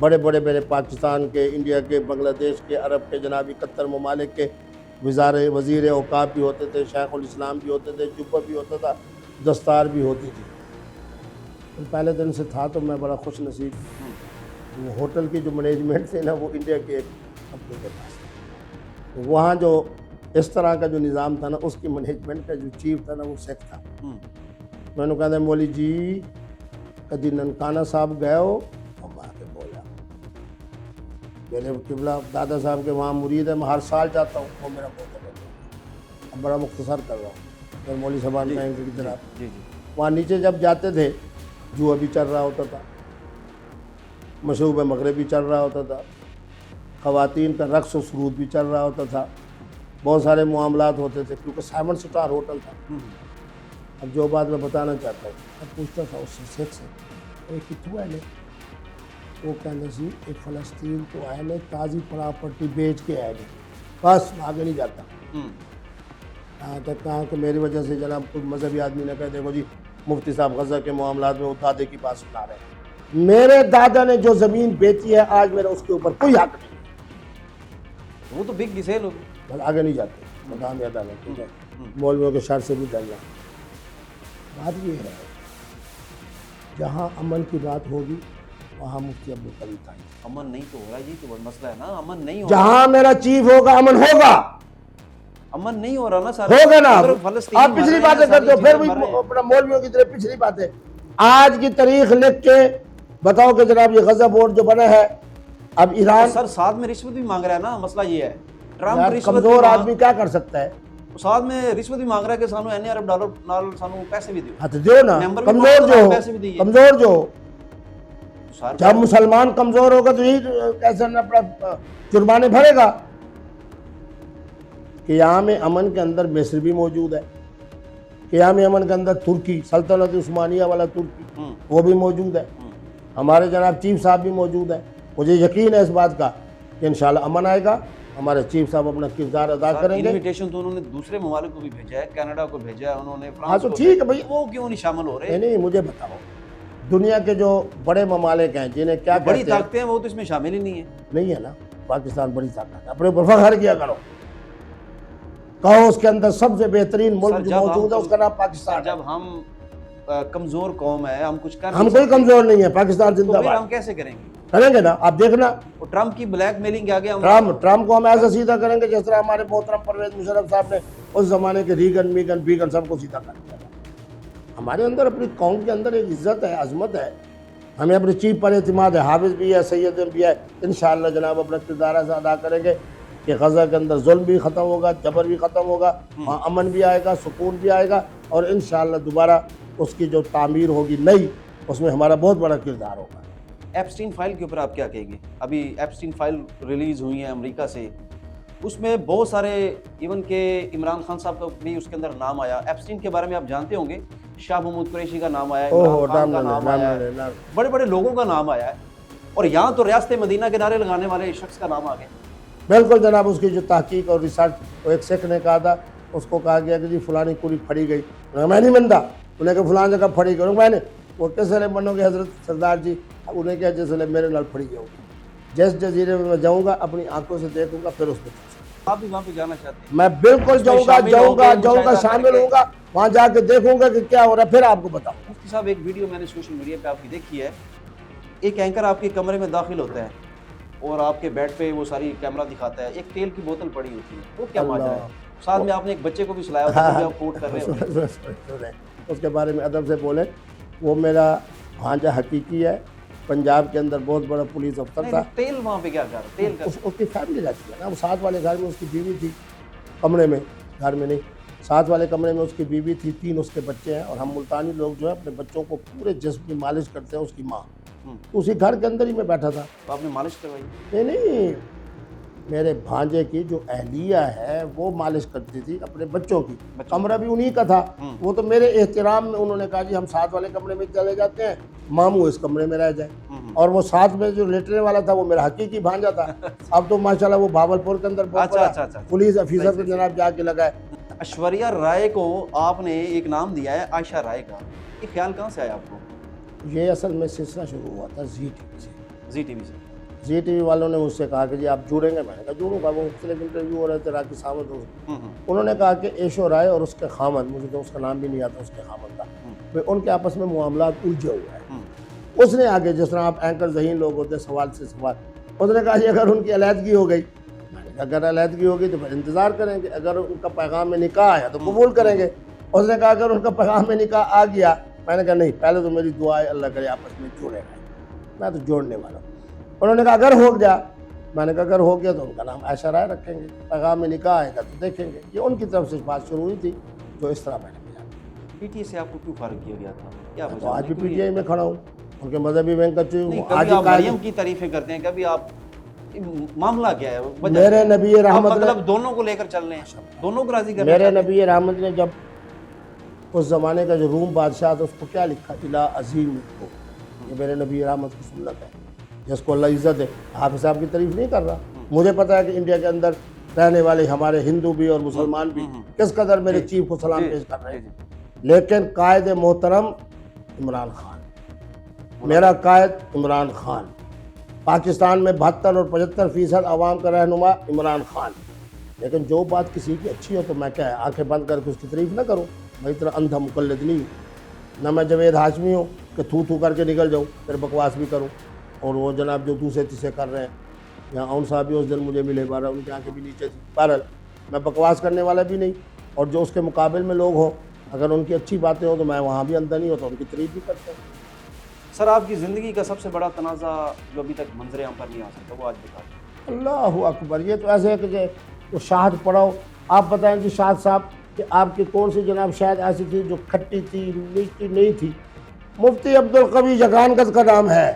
بڑے بڑے میرے پاکستان کے، انڈیا کے، بنگلہ دیش کے، عرب کے، جناب 71 ممالک کے وزیر اوقاف بھی ہوتے تھے، شیخ الاسلام بھی ہوتے تھے، جبہ بھی ہوتا تھا، دستار بھی ہوتی تھی۔ پہلے دن سے تھا تو میں بڑا خوش نصیب، وہ ہوٹل کی جو مینجمنٹ تھی نا وہ انڈیا کے اپنے کے پاس تھا، وہاں جو اس طرح کا جو نظام تھا نا اس کی مینجمنٹ کا جو چیف تھا نا وہ سکھ تھا۔ میں نے کہا تھا مولی جی کدی ننکانہ صاحب گئے ہو؟ ہم آ کے بولا میرے قبلہ دادا صاحب کے وہاں مرید ہے، میں ہر سال جاتا ہوں، وہ میرا بہت ہے، اب بڑا مختصر کر رہا ہوں، پھر مولوی صاحب کہیں گے کہ جناب وہاں نیچے جب جاتے تھے جو ابھی چل رہا ہوتا تھا، مشروب مغربی چل رہا ہوتا تھا، خواتین کا رقص و سرود بھی چل رہا ہوتا تھا، بہت سارے معاملات ہوتے تھے کیونکہ 7 سٹار ہوٹل تھا۔ اب جو بات میں بتانا چاہتا ہوں، میں پوچھتا تھا اس سے سکھ سے، ایک کتوں ہے وہ کہنے سی ایک فلسطین تو آئے نے تازی پراپرٹی بیچ کے آئے بس آگے نہیں جاتا، یہاں تک کہا کہ میری وجہ سے جناب کوئی مذہبی آدمی نے کہا دیکھو جی مفتی صاحب غزہ کے معاملات میں وہ دادے کی بات سنا رہے ہیں، میرے دادا نے جو زمین بیچی ہے آج میرا اس کے اوپر کوئی حق نہیں، وہ تو بگ ڈیسیل ہوگی، بس آگے نہیں جاتے، مقام عدالت ٹھیک ہے، مولویوں کے شر سے بھی ڈرنا۔ بات یہ ہے جہاں امن کی بات ہوگی وہاں مفتی عبدالقوی تھا۔ امن نہیں تو ہو رہا، یہ تو بڑا مسئلہ ہے نا، امن نہیں ہو رہا، جہاں میرا چیف ہوگا امن ہوگا، امن نہیں ہو رہا نا سر، ہوگا نا۔ فلسطینی آپ پچھلی باتیں کرتے ہو پھر بھی اپنا مولویوں کی طرح پچھلی باتیں، آج کی تاریخ لکھ کے بتاؤ کہ جناب یہ غزہ بورڈ جو بنا ہے، اب ایران سر ساتھ میں رشوت بھی مانگ رہا ہے نا، مسئلہ یہ ہے ٹرمپ رشوت کمزور آدمی کیا کر سکتا ہے، ساتھ میں رشوت بھی مانگ رہا ہے کہ سانو این ارب ڈالر نال سانو پیسے بھی دیو، ہاں تو دیو نا، ممبر بھی کمزور جو ہو، پیسے بھی دیے، کمزور جو ہو، سر جب مسلمان کمزور ہوگا تو یہ کیسے اپنا جرمانے بھرے گا۔ قیام امن کے اندر مصر بھی موجود ہے، قیام امن کے اندر ترکی سلطنت عثمانیہ والا ترکی ہوں، وہ بھی موجود ہے، ہمارے جناب چیف صاحب بھی موجود ہیں. مجھے یقین ہے اس بات کا کہ انشاءاللہ امن آئے گا، ہمارے چیف صاحب اپنا کردار ادا کریں گے. انویٹیشن تو انہوں نے دوسرے ممالک کو بھی بھیجا ہے، کینیڈا کو بھیجا ہے انہوں نے، ہاں فرانس تو کو ٹھیک ہے بھائی. وہ کیوں نہیں شامل ہو رہے؟ نہیں مجھے بتاؤ، دنیا کے جو بڑے ممالک ہیں جنہیں کیا بڑی کہتے ہیں، طاقتیں ہیں وہ تو اس میں شامل ہی نہیں ہے. نہیں ہے نا. پاکستان بڑی طاقت ہے، اپنے اوپر فخر کیا کرو. کہو اس کے اندر سب سے بہترین ملک جو موجود ہے اس کا نام پاکستان ہے. جب ہم کمزور قوم ہے، ہم کچھ کر ہم کوئی کمزور نہیں ہے، پاکستان تو زندہ پھر باد. ہم کیسے کریں گے؟ کریں گے نا، آپ دیکھنا. وہ ٹرمپ کی بلیک میلنگ کے آگے ہم ٹرمپ کو ہم ایسا سیدھا کریں گے جس طرح ہمارے محترم پرویز مشرف صاحب نے اس زمانے کے ریگن میگن بیگن سب کو سیدھا کر دیا. ہمارے اندر اپنی قوم کے اندر ایک عزت ہے، عظمت ہے، ہمیں اپنے چیف پر اعتماد ہے. حافظ بھی ہے، سید بھی ہے. انشاءاللہ جناب اپنا کردار ایسا ادا کریں گے کہ غزہ کے اندر ظلم بھی ختم ہوگا، جبر بھی ختم ہوگا، وہاں امن بھی آئے گا، سکون بھی آئے گا، اور انشاءاللہ دوبارہ اس کی جو تعمیر ہوگی نئی، اس میں ہمارا بہت بڑا کردار ہوگا. ایپسٹین فائل کے اوپر آپ کیا کہیں گے؟ ابھی ایپسٹین فائل ریلیز ہوئی ہیں امریکہ سے، اس میں بہت سارے ایون کہ عمران خان صاحب کا بھی اس کے اندر نام آیا. ایپسٹین کے بارے میں آپ جانتے ہوں گے، شاہ محمود قریشی کا نام آیا ہے، عمران خان کا نام آیا ہے، بڑے بڑے لوگوں کا نام آیا ہے، اور یہاں تو ریاست مدینہ کے نعرے لگانے والے شخص کا نام آ گیا. بالکل جناب. اس کی جو تحقیق اور ریسرچ، وہ ایک سکھ نے کہا تھا، اس کو کہا گیا کہ جی فلانی کوری پھڑی گئی. میں نہیں منتا، انہیں کہ فلان جگہ پھڑی گئی. میں نے وہ کس لئے بنو گے حضرت سردار جی؟ انہیں کیا جس لئے میرے نال پھڑی گئی. جس جزیرے میں جاؤں گا اپنی آنکھوں سے دیکھوں گا، پھر اس میں آپ بھی وہاں پہ جانا چاہتے ہیں؟ میں بالکل جاؤں گا، شامل ہوں گا، وہاں جا کے دیکھوں گا کہ کیا ہو رہا ہے، پھر آپ کو بتاؤں. مفتی صاحب ایک ویڈیو میں نے سوشل میڈیا پہ آپ کی دیکھی ہے، ایک اینکر آپ کے کمرے میں داخل ہوتا ہے اور آپ کے بیڈ پہ وہ ساری کیمرہ دکھاتا ہے، ایک تیل کی بوتل پڑی ہوتی ہے، وہ کیا ماجرا ہے؟ ساتھ میں آپ نے ایک بچے کو بھی سلایا ہوتا ہے، آپ کوٹ کر رہے ہوتے ہیں. اس کے بارے میں ادب سے بولے. وہ میرا بھانجا حقیقی ہے، پنجاب کے اندر بہت بڑا پولیس افسر تھا. تیل وہاں پہ کیا کر رہا؟ تیل کا اس کی فیملی رہتی ہے نا، وہ ساتھ والے گھر میں اس کی بیوی تھی، کمرے میں، گھر میں نہیں، ساتھ والے کمرے میں اس کی بیوی تھی، 3 اس کے بچے ہیں. اور ہم ملتانی لوگ جو ہے اپنے بچوں کو پورے جسم کی مالش کرتے ہیں، اس کی ماں. اسی گھر کے اندر ہی میں بیٹھا تھا. تو آپ نے مالش کروائی؟ نہیں، میرے بھانجے کی جو اہلیہ ہے وہ مالش کرتی تھی اپنے بچوں کی. کمرہ بھی انہی کا تھا. وہ تو میرے احترام میں انہوں نے کہا جی ہم ساتھ والے کمرے میں چلے جاتے ہیں، ماموں اس کمرے میں رہ جائے. اور وہ ساتھ میں جو لیٹنے والا تھا وہ میرا حقیقی بھانجا تھا. اب تو ماشاءاللہ وہ بھاولپور کے اندر بہت بڑا پولیس افیسر کے جناب جا کے لگا ہے. ایشوریہ رائے کو آپ نے ایک نام دیا ہے عائشہ رائے کا، یہ خیال کہاں سے آیا آپ کو؟ یہ اصل میں سلسلہ شروع ہوا تھا زی ٹی وی سے. زی ٹی وی سے؟ زی ٹی وی والوں نے مجھ سے کہا کہ جی آپ جڑیں گے. میں نے کہا جڑوں گا. وہ مختلف انٹرویو ہو رہے تھے، راکی سامد انہوں نے کہا کہ ایشو رائے اور اس کے خامد، مجھے تو اس کا نام بھی نہیں آتا، اس کے خامد کا، ان کے آپس میں معاملات الجھے ہوئے ہیں. اس نے آگے جس طرح آپ اینکر ذہین لوگ ہوتے ہیں، سوال سے سوال، اس نے کہا جی اگر ان کی علیحدگی ہو گئی، میں نے کہا اگر علیحدگی ہوگی تو پھر انتظار کریں گے، اگر ان کا پیغام میں نکاح آیا تو قبول کریں گے. اس نے کہا اگر ان کا پیغام میں نکاح آ گیا، میں نے کہا نہیں، پہلے تو میری دعا ہے اللہ کرے آپس میں جوڑے رہیں، میں تو جوڑنے والا ہوں. انہوں نے کہا اگر ہو گیا، میں نے کہا اگر ہو گیا تو ان کا نام عائشہ رائے رکھیں گے، پیغام میں نکاح آئے گا تو دیکھیں گے. یہ ان کی طرف سے بات شروع ہوئی تھی جو اس طرح میں نے کیا. پی ٹی آئی سے آپ کو کیوں فارغ کیا گیا تھا؟ کیا تو آج بھی پی ٹی آئی میں کھڑا ہوں، ان کے مذہبی بینک کا کبھی آپ مریم کی تعریفیں کرتے ہیں، کبھی آپ، معاملہ کیا ہے؟ میرے نبی رحمت نے، مطلب دونوں کو لے کر چل رہے ہیں، دونوں کو راضی کرنا. میرے نبی رحمت نے جب اس زمانے کا جو روم بادشاہ تھا اس کو کیا لکھا؟ الہ عظیم کو. یہ میرے نبی رحمت کی سنت ہے جس کو اللہ عزت ہے. حافظ صاحب کی تعریف نہیں کر رہا. مجھے پتا ہے کہ انڈیا کے اندر رہنے والے ہمارے ہندو بھی اور مسلمان بھی کس قدر میرے چیف کو سلام پیش کر رہے ہیں. لیکن قائد محترم عمران خان، میرا قائد عمران خان، پاکستان میں 72 اور 75% عوام کا رہنما عمران خان. لیکن جو بات کسی کی اچھی ہو تو میں کیا آنکھیں بند کر کے اس کی تعریف نہ کروں؟ میں اتنا اندھا مقلد نہیں ہوں، نہ میں جاوید ہاشمی ہوں کہ تھو کر کے نکل جاؤں پھر بکواس بھی کروں. اور وہ جناب جو دوسرے تیسرے کر رہے ہیں، یہاں اون صاحب بھی اس دن مجھے ملے، بارہ ان کی آنکھیں بھی نیچے تھی. بہرحال میں بکواس کرنے والا بھی نہیں، اور جو اس کے مقابل میں لوگ ہوں اگر ان کی اچھی باتیں ہوں تو میں وہاں بھی اندھا نہیں ہوتا، ان کی تعریف بھی کرتا ہوں. سر آپ کی زندگی کا سب سے بڑا تنازع جو ابھی تک منظر عام پر نہیں آ سکتا، وہ آج بتا دیں. اللہ اکبر. یہ تو ایسے ہے کہ وہ شاہد پڑھاؤ. آپ بتائیں کہ شاہد صاحب کہ آپ کی کون سی جناب شاید ایسی تھی جو کھٹی تھی، میٹھی نہیں تھی؟ مفتی عبدالقوی جگانگت کا نام ہے.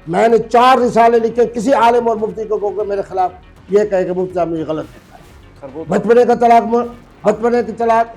میں نے 4 رسالے لکھے کسی عالم اور مفتی کو کہ میرے خلاف یہ کہے کہ مفتی صاحب مجھے غلط لکھا ہے. بچپنے کا طلاق، بچپنے کی طلاق